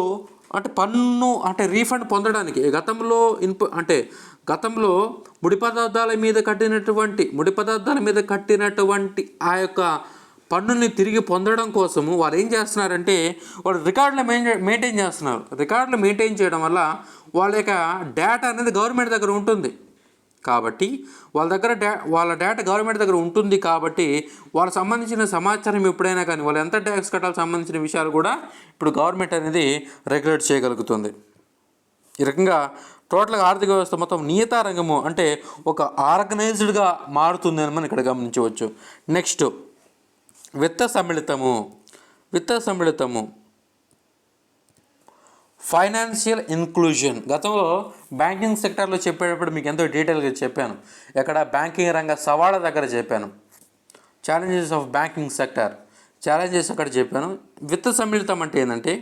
పన్ను రీఫండ్ పొందడానికి గతంలో ముడి పదార్థాల మీద కట్టినటువంటి ఆ యొక్క పన్నుని తిరిగి పొందడం కోసము వాళ్ళు ఏం చేస్తున్నారంటే, వాళ్ళు రికార్డులు మెయింటైన్ చేస్తున్నారు. రికార్డులు మెయింటైన్ చేయడం వల్ల వాళ్ళ యొక్క డేటా అనేది గవర్నమెంట్ దగ్గర ఉంటుంది. కాబట్టి వాళ్ళ డేటా గవర్నమెంట్ దగ్గర ఉంటుంది. కాబట్టి వాళ్ళకి సంబంధించిన సమాచారం ఎప్పుడైనా కానీ వాళ్ళు ఎంత ట్యాక్స్ కట్టాలి సంబంధించిన విషయాలు కూడా ఇప్పుడు గవర్నమెంట్ అనేది రెగ్యులేట్ చేయగలుగుతుంది. ఈ రకంగా టోటల్గా ఆర్థిక వ్యవస్థ మొత్తం నియతా రంగము అంటే ఒక ఆర్గనైజ్డ్గా మారుతుంది అని మనం ఇక్కడ గమనించవచ్చు. నెక్స్ట్ విత్త సమ్మిళితము ఫైనాన్షియల్ ఇన్క్లూజన్. గతంలో బ్యాంకింగ్ సెక్టార్లో చెప్పేటప్పుడు మీకు ఎంతో డీటెయిల్గా చెప్పాను. ఎక్కడ బ్యాంకింగ్ రంగ సవాళ్ళ దగ్గర చెప్పాను, ఛాలెంజెస్ ఆఫ్ బ్యాంకింగ్ సెక్టార్ అక్కడ చెప్పాను. విత్త సమ్మిళితం అంటే ఏంటంటే,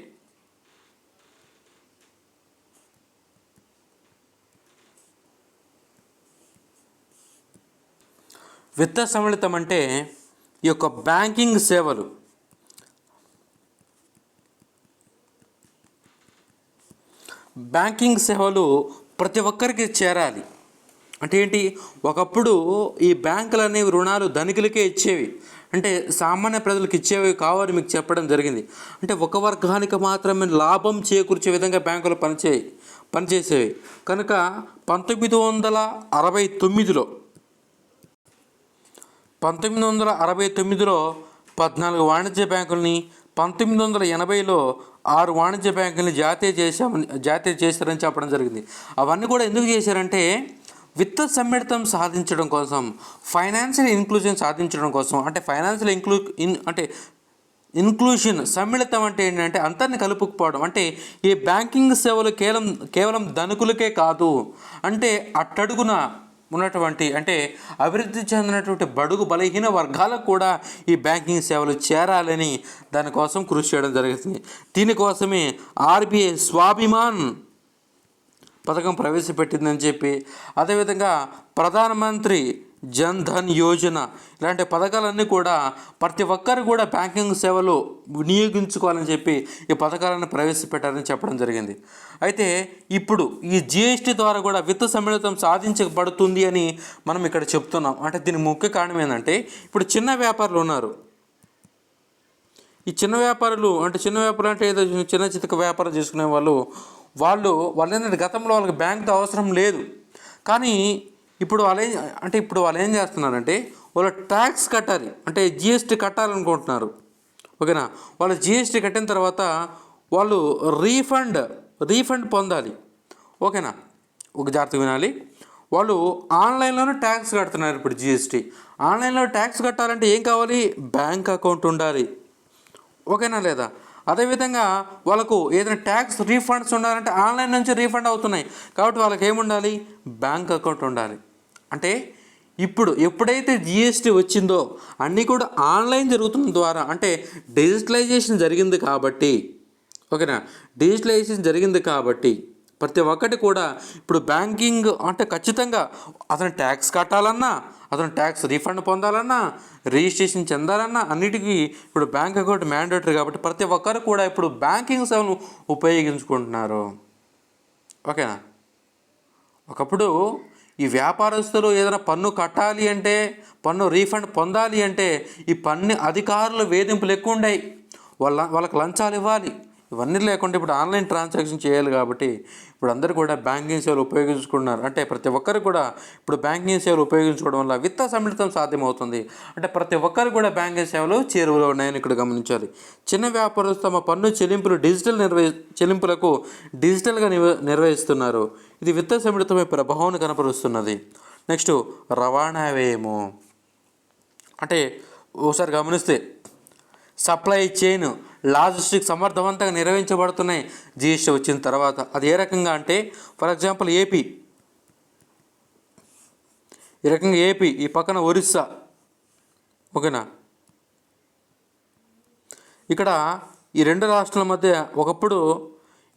విత్త సమ్మిళితం అంటే ఈ యొక్క బ్యాంకింగ్ సేవలు ప్రతి ఒక్కరికి చేరాలి. అంటే ఏంటి? ఒకప్పుడు ఈ బ్యాంకులు అనేవి రుణాలు ధనికులకే ఇచ్చేవి, అంటే సామాన్య ప్రజలకు ఇచ్చేవి కావని మీకు చెప్పడం జరిగింది. అంటే ఒక వర్గానికి మాత్రమే లాభం చేకూర్చే విధంగా బ్యాంకులు పనిచేసేవి. కనుక 1969లో 14 వాణిజ్య బ్యాంకుల్ని, 1980లో 6 వాణిజ్య బ్యాంకుల్ని జాతీయ చేశారని చెప్పడం జరిగింది. అవన్నీ కూడా ఎందుకు చేశారంటే విత్త సమ్మిళితం సాధించడం కోసం, ఫైనాన్షియల్ ఇంక్లూజన్ సాధించడం కోసం. అంటే ఫైనాన్షియల్ ఇన్క్లూజన్ సమ్మిళితం అంటే ఏంటంటే అందరిని కలుపుకుపోవడం. అంటే ఈ బ్యాంకింగ్ సేవలు కేవలం ధనికులకే కాదు, అంటే అట్టడుగున ఉన్నటువంటి అంటే అభివృద్ధి చెందినటువంటి బడుగు బలహీన వర్గాలకు కూడా ఈ బ్యాంకింగ్ సేవలు చేరాలని దానికోసం కృషి చేయడం జరుగుతుంది. దీనికోసమే ఆర్బీఐ స్వాభిమాన్ పథకం ప్రవేశపెట్టిందని చెప్పి, అదేవిధంగా ప్రధానమంత్రి జన్ ధన్ యోజన ఇలాంటి పథకాలన్నీ కూడా ప్రతి ఒక్కరు కూడా బ్యాంకింగ్ సేవలు వినియోగించుకోవాలని చెప్పి ఈ పథకాలను ప్రవేశపెట్టారని చెప్పడం జరిగింది. అయితే ఇప్పుడు ఈ జిఎస్టీ ద్వారా కూడా విత్త సమ్మిళితం సాధించబడుతుంది అని మనం ఇక్కడ చెప్తున్నాం. అంటే దీనికి ముఖ్య కారణం ఏంటంటే, ఇప్పుడు చిన్న వ్యాపారులు ఉన్నారు. ఈ చిన్న వ్యాపారులు అంటే ఏదో చిన్న చితక వ్యాపారం చేసుకునే వాళ్ళు ఏంటంటే గతంలో వాళ్ళకి బ్యాంకుతో అవసరం లేదు. కానీ ఇప్పుడు వాళ్ళు ఏం చేస్తున్నారంటే, వాళ్ళు ట్యాక్స్ కట్టాలి, అంటే జిఎస్టీ కట్టాలనుకుంటున్నారు. ఓకేనా? వాళ్ళు జిఎస్టీ కట్టిన తర్వాత వాళ్ళు రీఫండ్ పొందాలి. ఓకేనా? ఒక జాగ్రత్త వినాలి. వాళ్ళు ఆన్లైన్లోనే ట్యాక్స్ కడుతున్నారు. ఇప్పుడు జిఎస్టీ ఆన్లైన్లో ట్యాక్స్ కట్టాలంటే ఏం కావాలి? బ్యాంక్ అకౌంట్ ఉండాలి. ఓకేనా లేదా? అదేవిధంగా వాళ్ళకు ఏదైనా ట్యాక్స్ రీఫండ్స్ ఉండాలంటే ఆన్లైన్ నుంచి రీఫండ్ అవుతున్నాయి కాబట్టి వాళ్ళకి ఏముండాలి? బ్యాంక్ అకౌంట్ ఉండాలి. అంటే ఇప్పుడు ఎప్పుడైతే జిఎస్టీ వచ్చిందో అన్నీ కూడా ఆన్లైన్ జరుగుతున్న ద్వారా, అంటే డిజిటలైజేషన్ జరిగింది కాబట్టి, ఓకేనా, డిజిటలైజేషన్ జరిగింది కాబట్టి ప్రతి ఒక్కటి కూడా ఇప్పుడు బ్యాంకింగ్ అంటే ఖచ్చితంగా అతను ట్యాక్స్ కట్టాలన్నా, అతను ట్యాక్స్ రీఫండ్ పొందాలన్నా, రిజిస్ట్రేషన్ చెందాలన్నా అన్నిటికీ ఇప్పుడు బ్యాంక్ అకౌంట్ మ్యాండేటరీ కాబట్టి ప్రతి ఒక్కరు కూడా ఇప్పుడు బ్యాంకింగ్ సేవను ఉపయోగించుకుంటున్నారు. ఓకేనా? ఒకప్పుడు ఈ వ్యాపారస్తులు ఏదైనా పన్ను కట్టాలి అంటే, పన్ను రీఫండ్ పొందాలి అంటే ఈ పన్ను అధికారులు వేధింపులు ఎక్కువ ఉన్నాయి. వాళ్ళకి లంచాలు ఇవ్వాలి. ఇవన్నీ లేకుండా ఇప్పుడు ఆన్లైన్ ట్రాన్సాక్షన్ చేయాలి కాబట్టి ఇప్పుడు అందరూ కూడా బ్యాంకింగ్ సేవలు ఉపయోగించుకుంటున్నారు. అంటే ప్రతి ఒక్కరు కూడా ఇప్పుడు బ్యాంకింగ్ సేవలు ఉపయోగించుకోవడం వల్ల విత్త సమ్మిళితం సాధ్యమవుతుంది. అంటే ప్రతి ఒక్కరు కూడా బ్యాంకింగ్ సేవలు చేరువలో ఉన్నాయని ఇక్కడ గమనించాలి. చిన్న వ్యాపారస్తులు తమ పన్ను చెల్లింపులు చెల్లింపులకు డిజిటల్గా నిర్వహిస్తున్నారు. ఇది విత్త సమ్మిళితమై ప్రభావాన్ని కనపరుస్తున్నది. నెక్స్ట్ రవాణా వ్యయము. అంటే ఒకసారి గమనిస్తే సప్లై చైన్ లాజిస్టిక్స్ సమర్థవంతంగా నిర్వహించబడుతున్నాయి జిఎస్టీ వచ్చిన తర్వాత. అది ఏ రకంగా అంటే ఫర్ ఎగ్జాంపుల్ ఏపీ, ఈ రకంగా ఏపీ, ఈ పక్కన ఒరిస్సా, ఓకేనా. ఇక్కడ ఈ రెండు రాష్ట్రాల మధ్య ఒకప్పుడు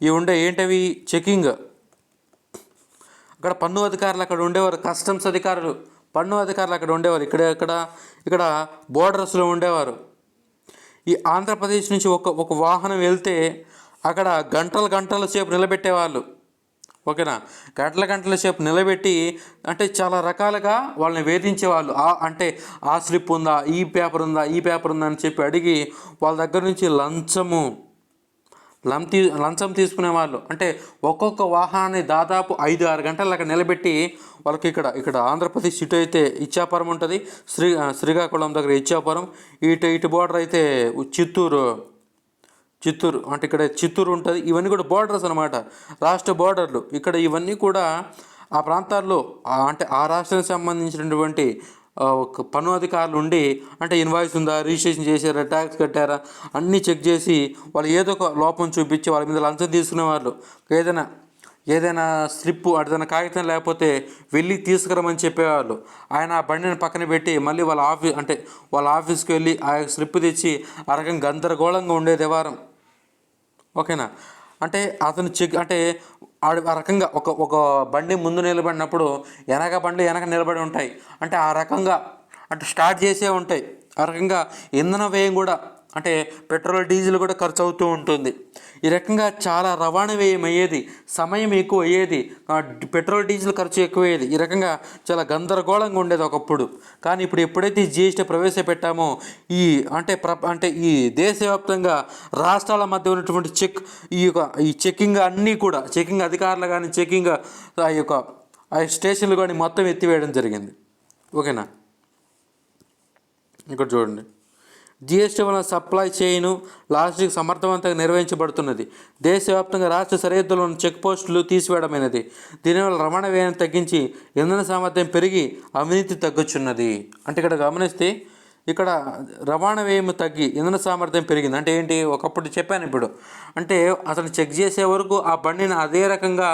ఇవి ఉండే ఏంటవి? చెకింగ్. అక్కడ పన్ను అధికారులు అక్కడ ఉండేవారు, కస్టమ్స్ అధికారులు, పన్ను అధికారులు అక్కడ ఉండేవారు, ఇక్కడ బోర్డర్స్లో ఉండేవారు. ఈ ఆంధ్రప్రదేశ్ నుంచి ఒక వాహనం వెళ్తే అక్కడ గంటల సేపు నిలబెట్టేవాళ్ళు. ఓకేనా? గంటల సేపు నిలబెట్టి అంటే చాలా రకాలుగా వాళ్ళని వేధించేవాళ్ళు. అంటే ఆ స్లిప్ ఉందా, ఈ పేపర్ ఉందా అని చెప్పి అడిగి వాళ్ళ దగ్గర నుంచి లంచం తీసుకునేవాళ్ళు. అంటే ఒక్కొక్క వాహనాన్ని దాదాపు 5-6 గంటలు అక్కడ నిలబెట్టి వాళ్ళకి ఇక్కడ ఆంధ్రప్రదేశ్ ఇటు అయితే ఇచ్చాపురం ఉంటుంది, శ్రీకాకుళం దగ్గర ఇచ్చాపురం, ఇటు బోర్డర్ అయితే చిత్తూరు అంటే ఇక్కడ చిత్తూరు ఉంటుంది. ఇవన్నీ కూడా బోర్డర్స్ అనమాట, రాష్ట్ర బోర్డర్లు. ఇక్కడ ఇవన్నీ కూడా ఆ ప్రాంతాల్లో అంటే ఆ రాష్ట్రానికి సంబంధించినటువంటి పన్ను అధికారులు ఉండి అంటే ఇన్వాయిస్ ఉందా, రిజిస్ట్రేషన్ చేశారా, ట్యాక్స్ కట్టారా అన్నీ చెక్ చేసి వాళ్ళు ఏదో ఒక లోపం చూపించి వాళ్ళ మీద లంచం తీసుకునేవాళ్ళు. ఏదైనా స్లిప్ ఏదైనా కాగితం లేకపోతే వెళ్ళి తీసుకురమని చెప్పేవాళ్ళు. ఆయన ఆ బండిని పక్కన పెట్టి మళ్ళీ వాళ్ళ ఆఫీస్కి వెళ్ళి ఆ స్లిప్ తెచ్చి ఆ రకంగా గందరగోళంగా ఉండేది వ్యవహారం. ఓకేనా? అంటే అతను ఆ రకంగా ఒక బండి ముందు నిలబడినప్పుడు బండ్లు వెనక నిలబడి ఉంటాయి. అంటే ఆ రకంగా స్టార్ట్ చేసే ఉంటాయి. ఆ రకంగా ఇంధన వ్యయం కూడా అంటే పెట్రోల్ డీజిల్ కూడా ఖర్చు అవుతూ ఉంటుంది. ఈ రకంగా చాలా రవాణా వ్యయం అయ్యేది, సమయం ఎక్కువ అయ్యేది, పెట్రోల్ డీజిల్ ఖర్చు ఎక్కువ అయ్యేది. ఈ రకంగా చాలా గందరగోళంగా ఉండేది ఒకప్పుడు. కానీ ఇప్పుడు ఎప్పుడైతే ఈ జిఎస్టీ ప్రవేశపెట్టామో ఈ దేశవ్యాప్తంగా రాష్ట్రాల మధ్య ఉన్నటువంటి ఈ చెక్కింగ్ అన్నీ కూడా చెక్కింగ్ అధికారులు కానీ చెక్కింగ్ ఆ స్టేషన్లు కానీ మొత్తం ఎత్తివేయడం జరిగింది. ఓకేనా? ఇక్కడ చూడండి, జిఎస్టీ వలన సప్లై చైన్ లాజిస్టిక్స్ సమర్థవంతంగా నిర్వహించబడుతున్నది. దేశవ్యాప్తంగా రాష్ట్ర సరిహద్దులో ఉన్న చెక్ పోస్టులు తీసివేయడమైనది. దీనివల్ల రవాణా వ్యయం తగ్గించి ఇంధన సామర్థ్యం పెరిగి అవినీతి తగ్గుచున్నది. అంటే ఇక్కడ గమనిస్తే ఇక్కడ రవాణా వ్యయం తగ్గి ఇంధన సామర్థ్యం పెరిగింది. అంటే ఏంటి? ఒకప్పుడు చెప్పాను, ఇప్పుడు అంటే అతను చెక్ చేసే వరకు ఆ బండిని అదే రకంగా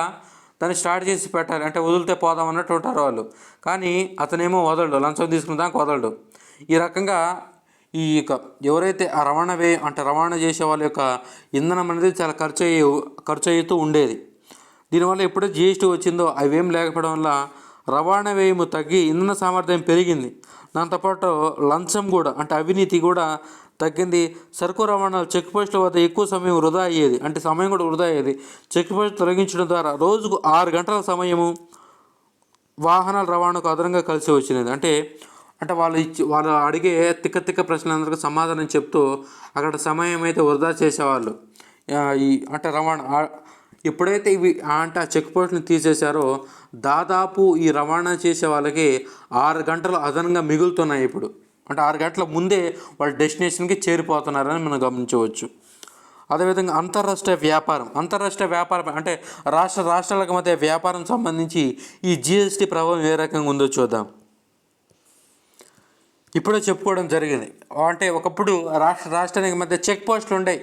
దాన్ని స్టార్ట్ చేసి పెట్టాలి. అంటే వదిలితే పోదాం అన్నట్టు ఉంటారు వాళ్ళు. కానీ అతనేమో వదలడు, లంచం తీసుకున్న దానికి వదలడు. ఈ రకంగా ఎవరైతే ఆ రవాణా చేసే వాళ్ళ యొక్క ఇంధనం అనేది చాలా ఖర్చు అవుతూ ఉండేది. దీనివల్ల ఎప్పుడైతే జిఎస్టీ వచ్చిందో అవేం లేకపోవడం వల్ల రవాణా వ్యయం తగ్గి ఇంధన సామర్థ్యం పెరిగింది. దాంతోపాటు లంచం కూడా అంటే అవినీతి కూడా తగ్గింది. సరుకు రవాణాలు చెక్ పోస్టుల వద్ద ఎక్కువ సమయం వృధా అయ్యేది. అంటే సమయం కూడా వృధా అయ్యేది. చెక్ పోస్ట్ తొలగించడం ద్వారా రోజుకు 6 గంటల సమయము వాహనాల రవాణాకు అదనంగా కలిసి వచ్చినది. అంటే వాళ్ళు అడిగే తిక్క ప్రశ్నలందరికీ సమాధానం చెప్తూ అక్కడ సమయం అయితే వృధా చేసేవాళ్ళు. రవాణా ఎప్పుడైతే ఆ చెక్ పోస్ట్ని తీసేశారో దాదాపు ఈ రవాణా చేసే వాళ్ళకి 6 గంటలు అదనంగా మిగులుతున్నాయి ఇప్పుడు. 6 గంటల ముందే వాళ్ళ డెస్టినేషన్కి చేరిపోతున్నారని మనం గమనించవచ్చు. అదేవిధంగా అంతర్రాష్ట్రీయ వ్యాపారం అంటే రాష్ట్రాలకు మధ్య వ్యాపారం సంబంధించి ఈ జిఎస్టీ ప్రభావం ఏ రకంగా ఉందో చూద్దాం. ఇప్పుడే చెప్పుకోవడం జరిగింది. అంటే ఒకప్పుడు రాష్ట్రానికి మధ్య చెక్ పోస్టులు ఉండేవి.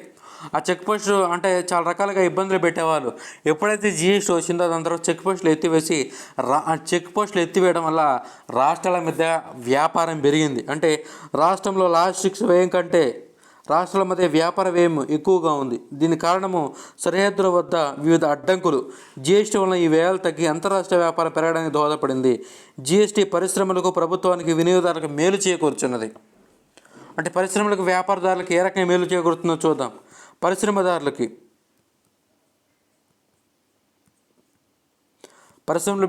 ఆ చెక్ పోస్టులు అంటే చాలా రకాలుగా ఇబ్బందులు పెట్టేవాళ్ళు. ఎప్పుడైతే జిఎస్టీ వచ్చిందో దాని తర్వాత చెక్ పోస్టులు ఎత్తివేసి చెక్ పోస్టులు ఎత్తివేయడం వల్ల రాష్ట్రాల మధ్య వ్యాపారం పెరిగింది. అంటే రాష్ట్రంలో లాజిస్టిక్స్ వ్యయం కంటే రాష్ట్రాల మధ్య వ్యాపార వ్యయం ఎక్కువగా ఉంది. దీని కారణము సరిహద్దుల వద్ద వివిధ అడ్డంకులు. జిఎస్టీ వలన ఈ వ్యయాలు తగ్గి అంతర్రాష్ట్రీయ వ్యాపారం పెరగడానికి దోహదపడింది. జిఎస్టీ పరిశ్రమలకు, ప్రభుత్వానికి, వినియోగదారులకు మేలు చేకూర్చున్నది. అంటే పరిశ్రమలకు, వ్యాపారదారులకు ఏ రకంగా మేలు చేకూరుతుందో చూద్దాం. పరిశ్రమలు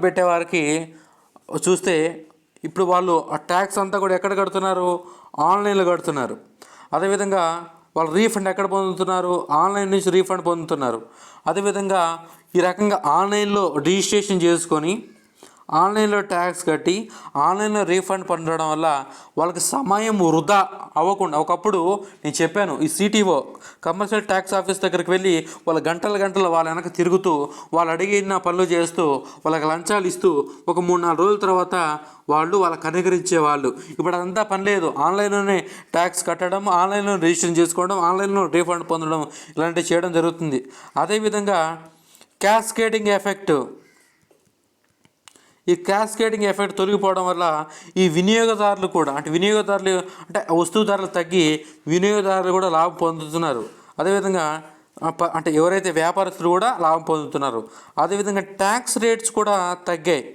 పెట్టేవారికి చూస్తే ఇప్పుడు వాళ్ళు ఆ ట్యాక్స్ అంతా కూడా ఎక్కడ కడుతున్నారు? ఆన్లైన్లో కడుతున్నారు. అదేవిధంగా వాళ్ళు రీఫండ్ ఎక్కడ పొందుతున్నారు? ఆన్లైన్ నుంచి రీఫండ్ పొందుతున్నారు. అదేవిధంగా ఈ రకంగా ఆన్లైన్లో రిజిస్ట్రేషన్ చేసుకొని ఆన్లైన్లో ట్యాక్స్ కట్టి ఆన్లైన్లో రీఫండ్ పొందడం వల్ల వాళ్ళకి సమయం వృధా అవ్వకుండా, ఒకప్పుడు నేను చెప్పాను ఈ సిటీఓ కమర్షియల్ ట్యాక్స్ ఆఫీస్ దగ్గరికి వెళ్ళి వాళ్ళ గంటలు వాళ్ళ వెనక తిరుగుతూ వాళ్ళు అడిగిన పనులు చేస్తూ వాళ్ళకి లంచాలు ఇస్తూ ఒక 3-4 రోజుల తర్వాత వాళ్ళకి అనుకరించేవాళ్ళు. ఇప్పుడు అదంతా పని లేదు. ఆన్లైన్లోనే ట్యాక్స్ కట్టడం, ఆన్లైన్లో రిజిస్ట్రేషన్ చేసుకోవడం, ఆన్లైన్లో రీఫండ్ పొందడం ఇలాంటివి చేయడం జరుగుతుంది. అదేవిధంగా క్యాస్కేడింగ్ ఎఫెక్ట్, ఈ క్యాస్కేడింగ్ ఎఫెక్ట్ తొలగిపోవడం వల్ల ఈ వినియోగదారులు అంటే వస్తువు ధరలు తగ్గి వినియోగదారులు కూడా లాభం పొందుతున్నారు. అదేవిధంగా అంటే ఎవరైతే వ్యాపారస్తులు కూడా లాభం పొందుతున్నారు. అదేవిధంగా ట్యాక్స్ రేట్స్ కూడా తగ్గాయి.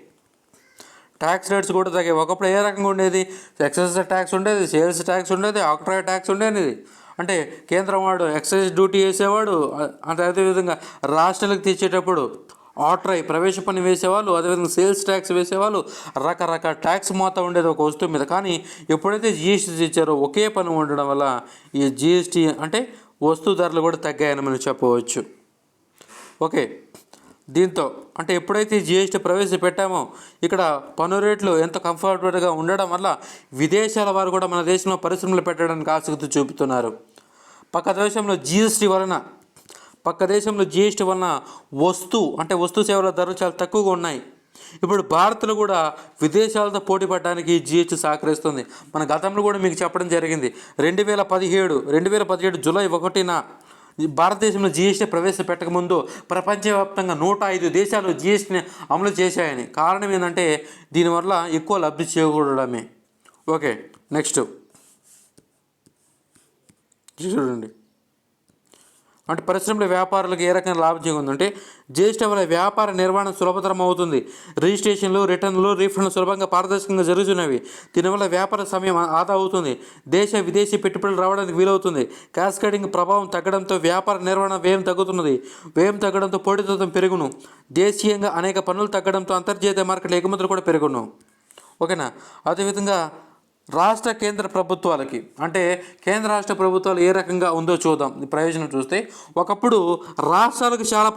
ఒకప్పుడు ఏ రకంగా ఉండేది? ఎక్సైజ్ ట్యాక్స్ ఉండేది, సేల్స్ ట్యాక్స్ ఉండేది, ఆక్ట్రాయ్ ట్యాక్స్ ఉండేది. అంటే కేంద్రం వాడు ఎక్సైజ్ డ్యూటీ వేసేవాడు. అదేవిధంగా రాష్ట్రాలకు తెచ్చేటప్పుడు ఆట్రాయ్ ప్రవేశ పన్ను వేసేవాళ్ళు, అదేవిధంగా సేల్స్ ట్యాక్స్ వేసేవాళ్ళు. రకరకాల ట్యాక్స్ మొత్తం ఉండేది ఒక వస్తువు మీద. కానీ ఎప్పుడైతే జిఎస్టీ తెచ్చారో ఒకే పన్ను ఉండడం వల్ల ఈ జిఎస్టీ అంటే వస్తువు ధరలు కూడా తగ్గాయని మనం చెప్పవచ్చు. ఓకే, దీంతో అంటే ఎప్పుడైతే జిఎస్టీ ప్రవేశపెట్టామో ఇక్కడ పన్ను రేట్లు ఎంతో కంఫర్టబుల్గా ఉండడం వల్ల విదేశాల వారు కూడా మన దేశంలో పరిశ్రమలు పెట్టడానికి ఆసక్తి చూపుతున్నారు. పక్క దేశంలో జిఎస్టీ వలన వస్తు సేవల ధరలు చాలా తక్కువగా ఉన్నాయి. ఇప్పుడు భారత్లో కూడా విదేశాలతో పోటీ పడడానికి జిఎస్టీ సహకరిస్తుంది. మన గతంలో కూడా మీకు చెప్పడం జరిగింది. 2017 జూలై 1న భారతదేశంలో జిఎస్టీ ప్రవేశపెట్టకముందు ప్రపంచవ్యాప్తంగా 105 దేశాలు జిఎస్టీని అమలు చేశాయని. కారణం ఏంటంటే దీనివల్ల ఎక్కువ లబ్ధి చేకూరడమే. ఓకే, నెక్స్ట్ చూడండి. అంటే పరిశ్రమల వ్యాపారులకు ఏ రకమైన లాభం చేకూరుతుందంటే జిఎస్టీ వల్ల వ్యాపార నిర్వహణ సులభతరం అవుతుంది. రిజిస్ట్రేషన్లు, రిటర్న్లు, రీఫండ్లు సులభంగా పారదర్శకంగా జరుగుతున్నవి. దీనివల్ల వ్యాపార సమయం ఆదా అవుతుంది. దేశ విదేశీ పెట్టుబడులు రావడానికి వీలవుతుంది. క్యాస్కేడింగ్ ప్రభావం తగ్గడంతో వ్యాపార నిర్వహణ వ్యయం తగ్గుతున్నది. వ్యయం తగ్గడంతో పోటీతత్వం పెరుగును. దేశీయంగా అనేక పన్నులు తగ్గడంతో అంతర్జాతీయ మార్కెట్ల ఎగుమతులు కూడా పెరుగును. ఓకేనా? అదేవిధంగా కేంద్ర ప్రభుత్వాలకి అంటే కేంద్ర రాష్ట్ర ప్రభుత్వాలు ఏ రకంగా ఉందో చూద్దాం. ఈ ప్రయోజనం చూస్తే ఒకప్పుడు రాష్ట్రాలకు చాలా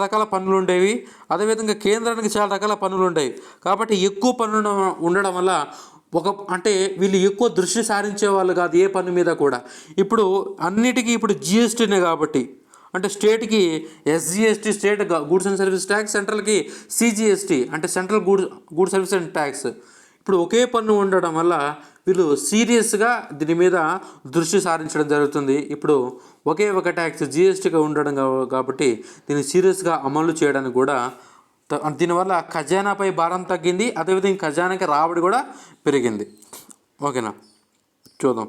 రకాల పన్నులు ఉండేవి. అదేవిధంగా కేంద్రానికి చాలా రకాల పన్నులు ఉండేవి. కాబట్టి ఎక్కువ పన్నులు ఉండడం వల్ల అంటే వీళ్ళు ఎక్కువ దృష్టి సారించేవాళ్ళు కాదు ఏ పన్ను మీద కూడా. ఇప్పుడు అన్నిటికీ జిఎస్టీనే కాబట్టి అంటే స్టేట్కి SGST state goods and service tax, సెంట్రల్కి సిజిఎస్టీ అంటే central goods service and tax. ఇప్పుడు ఒకే పన్ను ఉండడం వల్ల వీళ్ళు సీరియస్గా దీని మీద దృష్టి సారించడం జరుగుతుంది. ఇప్పుడు ఒకే ఒక ట్యాక్స్ జిఎస్టీగా ఉండడం కాబట్టి దీన్ని సీరియస్గా అమలు చేయడానికి కూడా దీనివల్ల ఖజానాపై భారం తగ్గింది. అదేవిధంగా ఖజానాకి రాబడి కూడా పెరిగింది. ఓకేనా? చూద్దాం.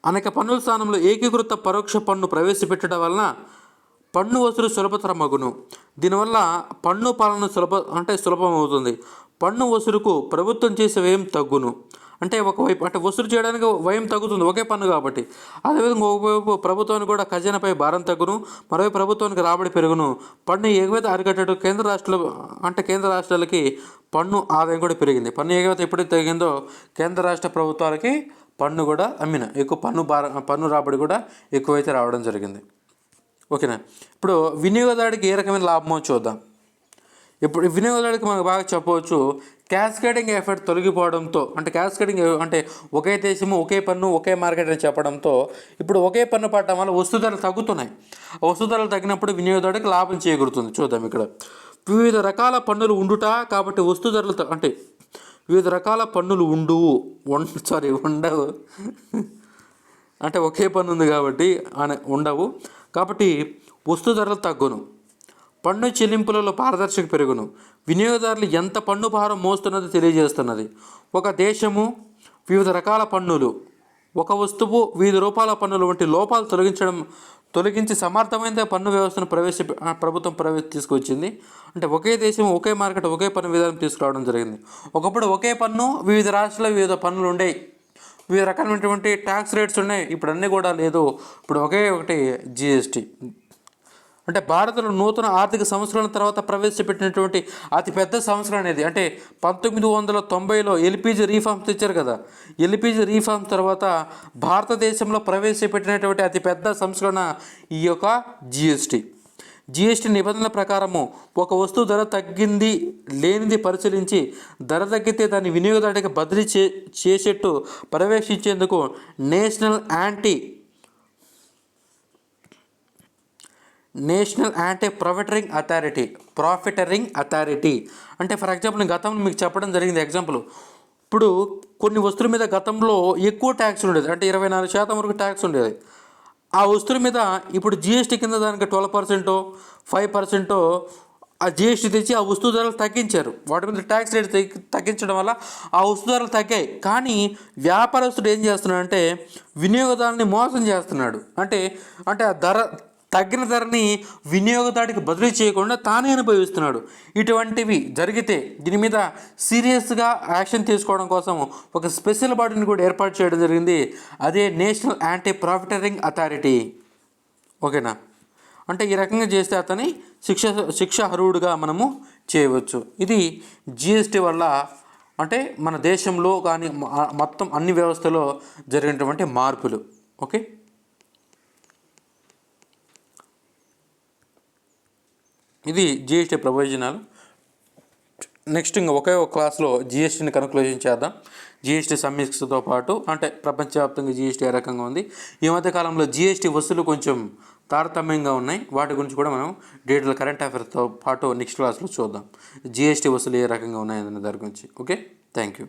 అనేక పన్నుల స్థానంలో ఏకీకృత పరోక్ష పన్ను ప్రవేశపెట్టడం వలన పన్ను వసూలు సులభతరమగును. దీనివల్ల పన్ను పాలన సులభమవుతుంది. పన్ను వసూలుకు ప్రభుత్వం చేసే వ్యయం తగ్గును. అంటే ఒకవైపు అంటే వసూలు చేయడానికి వ్యయం తగ్గుతుంది ఒకే పన్ను కాబట్టి. అదేవిధంగా ఒకవైపు ప్రభుత్వానికి కూడా ఖజానాపై భారం తగ్గును, మరోవైపు ప్రభుత్వానికి రాబడి పెరుగును. పన్ను ఎగవేత అరికట్టడం కేంద్ర రాష్ట్రాలకి పన్ను ఆదాయం కూడా పెరిగింది. పన్ను ఎగవేత ఎప్పుడైతే తగ్గిందో కేంద్ర రాష్ట్ర ప్రభుత్వాలకి పన్ను కూడా ఎక్కువ పన్ను రాబడి కూడా ఎక్కువైతే రావడం జరిగింది. ఓకేనా? ఇప్పుడు వినియోగదారుడికి ఏ రకమైన లాభమో చూద్దాం. ఇప్పుడు వినియోగదారుడికి మనకు బాగా చెప్పవచ్చు క్యాస్కేడింగ్ ఎఫెక్ట్ తొలగిపోవడంతో, అంటే క్యాస్కేడింగ్ అంటే ఒకే దేశము ఒకే పన్ను ఒకే మార్కెట్ అని చెప్పడంతో ఇప్పుడు ఒకే పన్ను పడటం వల్ల వస్తు ధరలు తగ్గుతున్నాయి. వస్తు ధరలు తగ్గినప్పుడు వినియోగదారుడికి లాభం చేకూరుతుంది. చూద్దాం ఇక్కడ వివిధ రకాల పన్నులు ఉండుట కాబట్టి వస్తు ధరలు అంటే వివిధ రకాల పన్నులు ఉండవు అంటే ఒకే పన్ను ఉంది కాబట్టి ఉండవు కాబట్టి వస్తు ధరలు తగ్గును. పన్ను చెల్లింపులలో పారదర్శక పెరుగును. వినియోగదారులు ఎంత పన్ను భారం మోస్తున్నదో తెలియజేస్తున్నది. ఒక దేశము వివిధ రకాల పన్నులు, ఒక వస్తువు వివిధ రూపాల పన్నులు వంటి లోపాలు తొలగించి సమర్థమైన పన్ను వ్యవస్థను ప్రభుత్వం తీసుకొచ్చింది. అంటే ఒకే దేశం ఒకే మార్కెట్ ఒకే పన్ను విధానం తీసుకురావడం జరిగింది. ఒకప్పుడు ఒకే పన్ను వివిధ రాష్ట్రాల్లో వివిధ పన్నులు ఉండేవి, వివిధ రకాలైనటువంటి ట్యాక్స్ రేట్స్ ఉన్నాయి. ఇప్పుడు అన్నీ కూడా లేదు. ఇప్పుడు ఒకే ఒకటి జిఎస్టీ. అంటే భారత్లో నూతన ఆర్థిక సంవత్సరాల తర్వాత ప్రవేశపెట్టినటువంటి అతిపెద్ద సంవత్సరం అనేది అంటే 1990లో ఎల్పిజి రీఫార్మ్స్ తెచ్చారు కదా. ఎల్పిజి రీఫార్మ్స్ తర్వాత భారతదేశంలో ప్రవేశపెట్టినటువంటి అతిపెద్ద సంస్కరణ ఈ యొక్క జిఎస్టీ నిబంధనల ప్రకారము ఒక వస్తువు ధర తగ్గింది లేనిది పరిశీలించి ధర తగ్గితే దాన్ని వినియోగదారుడికి బదిలీ చేసేట్టు పర్యవేక్షించేందుకు నేషనల్ యాంటీ ప్రాఫిటరింగ్ అథారిటీ అంటే ఫర్ ఎగ్జాంపుల్ గతంలో మీకు చెప్పడం జరిగింది ఎగ్జాంపుల్. ఇప్పుడు కొన్ని వస్తువుల మీద గతంలో ఎక్కువ ట్యాక్స్ ఉండేది, అంటే 24% వరకు ట్యాక్స్ ఉండేది. ఆ వస్తువుల మీద ఇప్పుడు జిఎస్టీ కింద దానికి 12%, 5% ఆ జిఎస్టీ తెచ్చి ఆ వస్తువు ధరలు తగ్గించారు. వాటి మీద ట్యాక్స్ రేట్ తగ్గించడం వల్ల ఆ వస్తు ధరలు తగ్గాయి. కానీ వ్యాపారస్తుడు ఏం చేస్తున్నాడంటే వినియోగదారుని మోసం చేస్తున్నాడు. అంటే ఆ తగ్గిన ధరని వినియోగదారుడికి బదిలీ చేయకుండా తానే అనుభవిస్తున్నాడు. ఇటువంటివి జరిగితే దీని మీద సీరియస్గా యాక్షన్ తీసుకోవడం కోసం ఒక స్పెషల్ బాడీని కూడా ఏర్పాటు చేయడం జరిగింది. అదే నేషనల్ యాంటీ ప్రాఫిటరింగ్ అథారిటీ. ఓకేనా? అంటే ఈ రకంగా చేస్తే అతని శిక్ష అర్హుడుగా మనము చేయవచ్చు. ఇది జిఎస్టీ వల్ల అంటే మన దేశంలో కానీ మొత్తం అన్ని వ్యవస్థలో జరిగినటువంటి మార్పులు. ఓకే, ఇది జిఎస్టీ ప్రయోజనాలు. నెక్స్ట్ ఇంకా ఒకే ఒక క్లాస్లో జిఎస్టీని కన్క్లూజన్ చేద్దాం. జిఎస్టీ సమీక్షతో పాటు అంటే ప్రపంచవ్యాప్తంగా జిఎస్టీ ఏ రకంగా ఉంది, ఈ మధ్యకాలంలో జిఎస్టీ వసూలు కొంచెం తారతమ్యంగా ఉన్నాయి, వాటి గురించి కూడా మనం డీటెయిల్ కరెంట్ అఫైర్స్తో పాటు నెక్స్ట్ క్లాస్లో చూద్దాం. జిఎస్టీ వసూలు ఏ రకంగా ఉన్నాయనే దాని గురించి. Okay, thank you.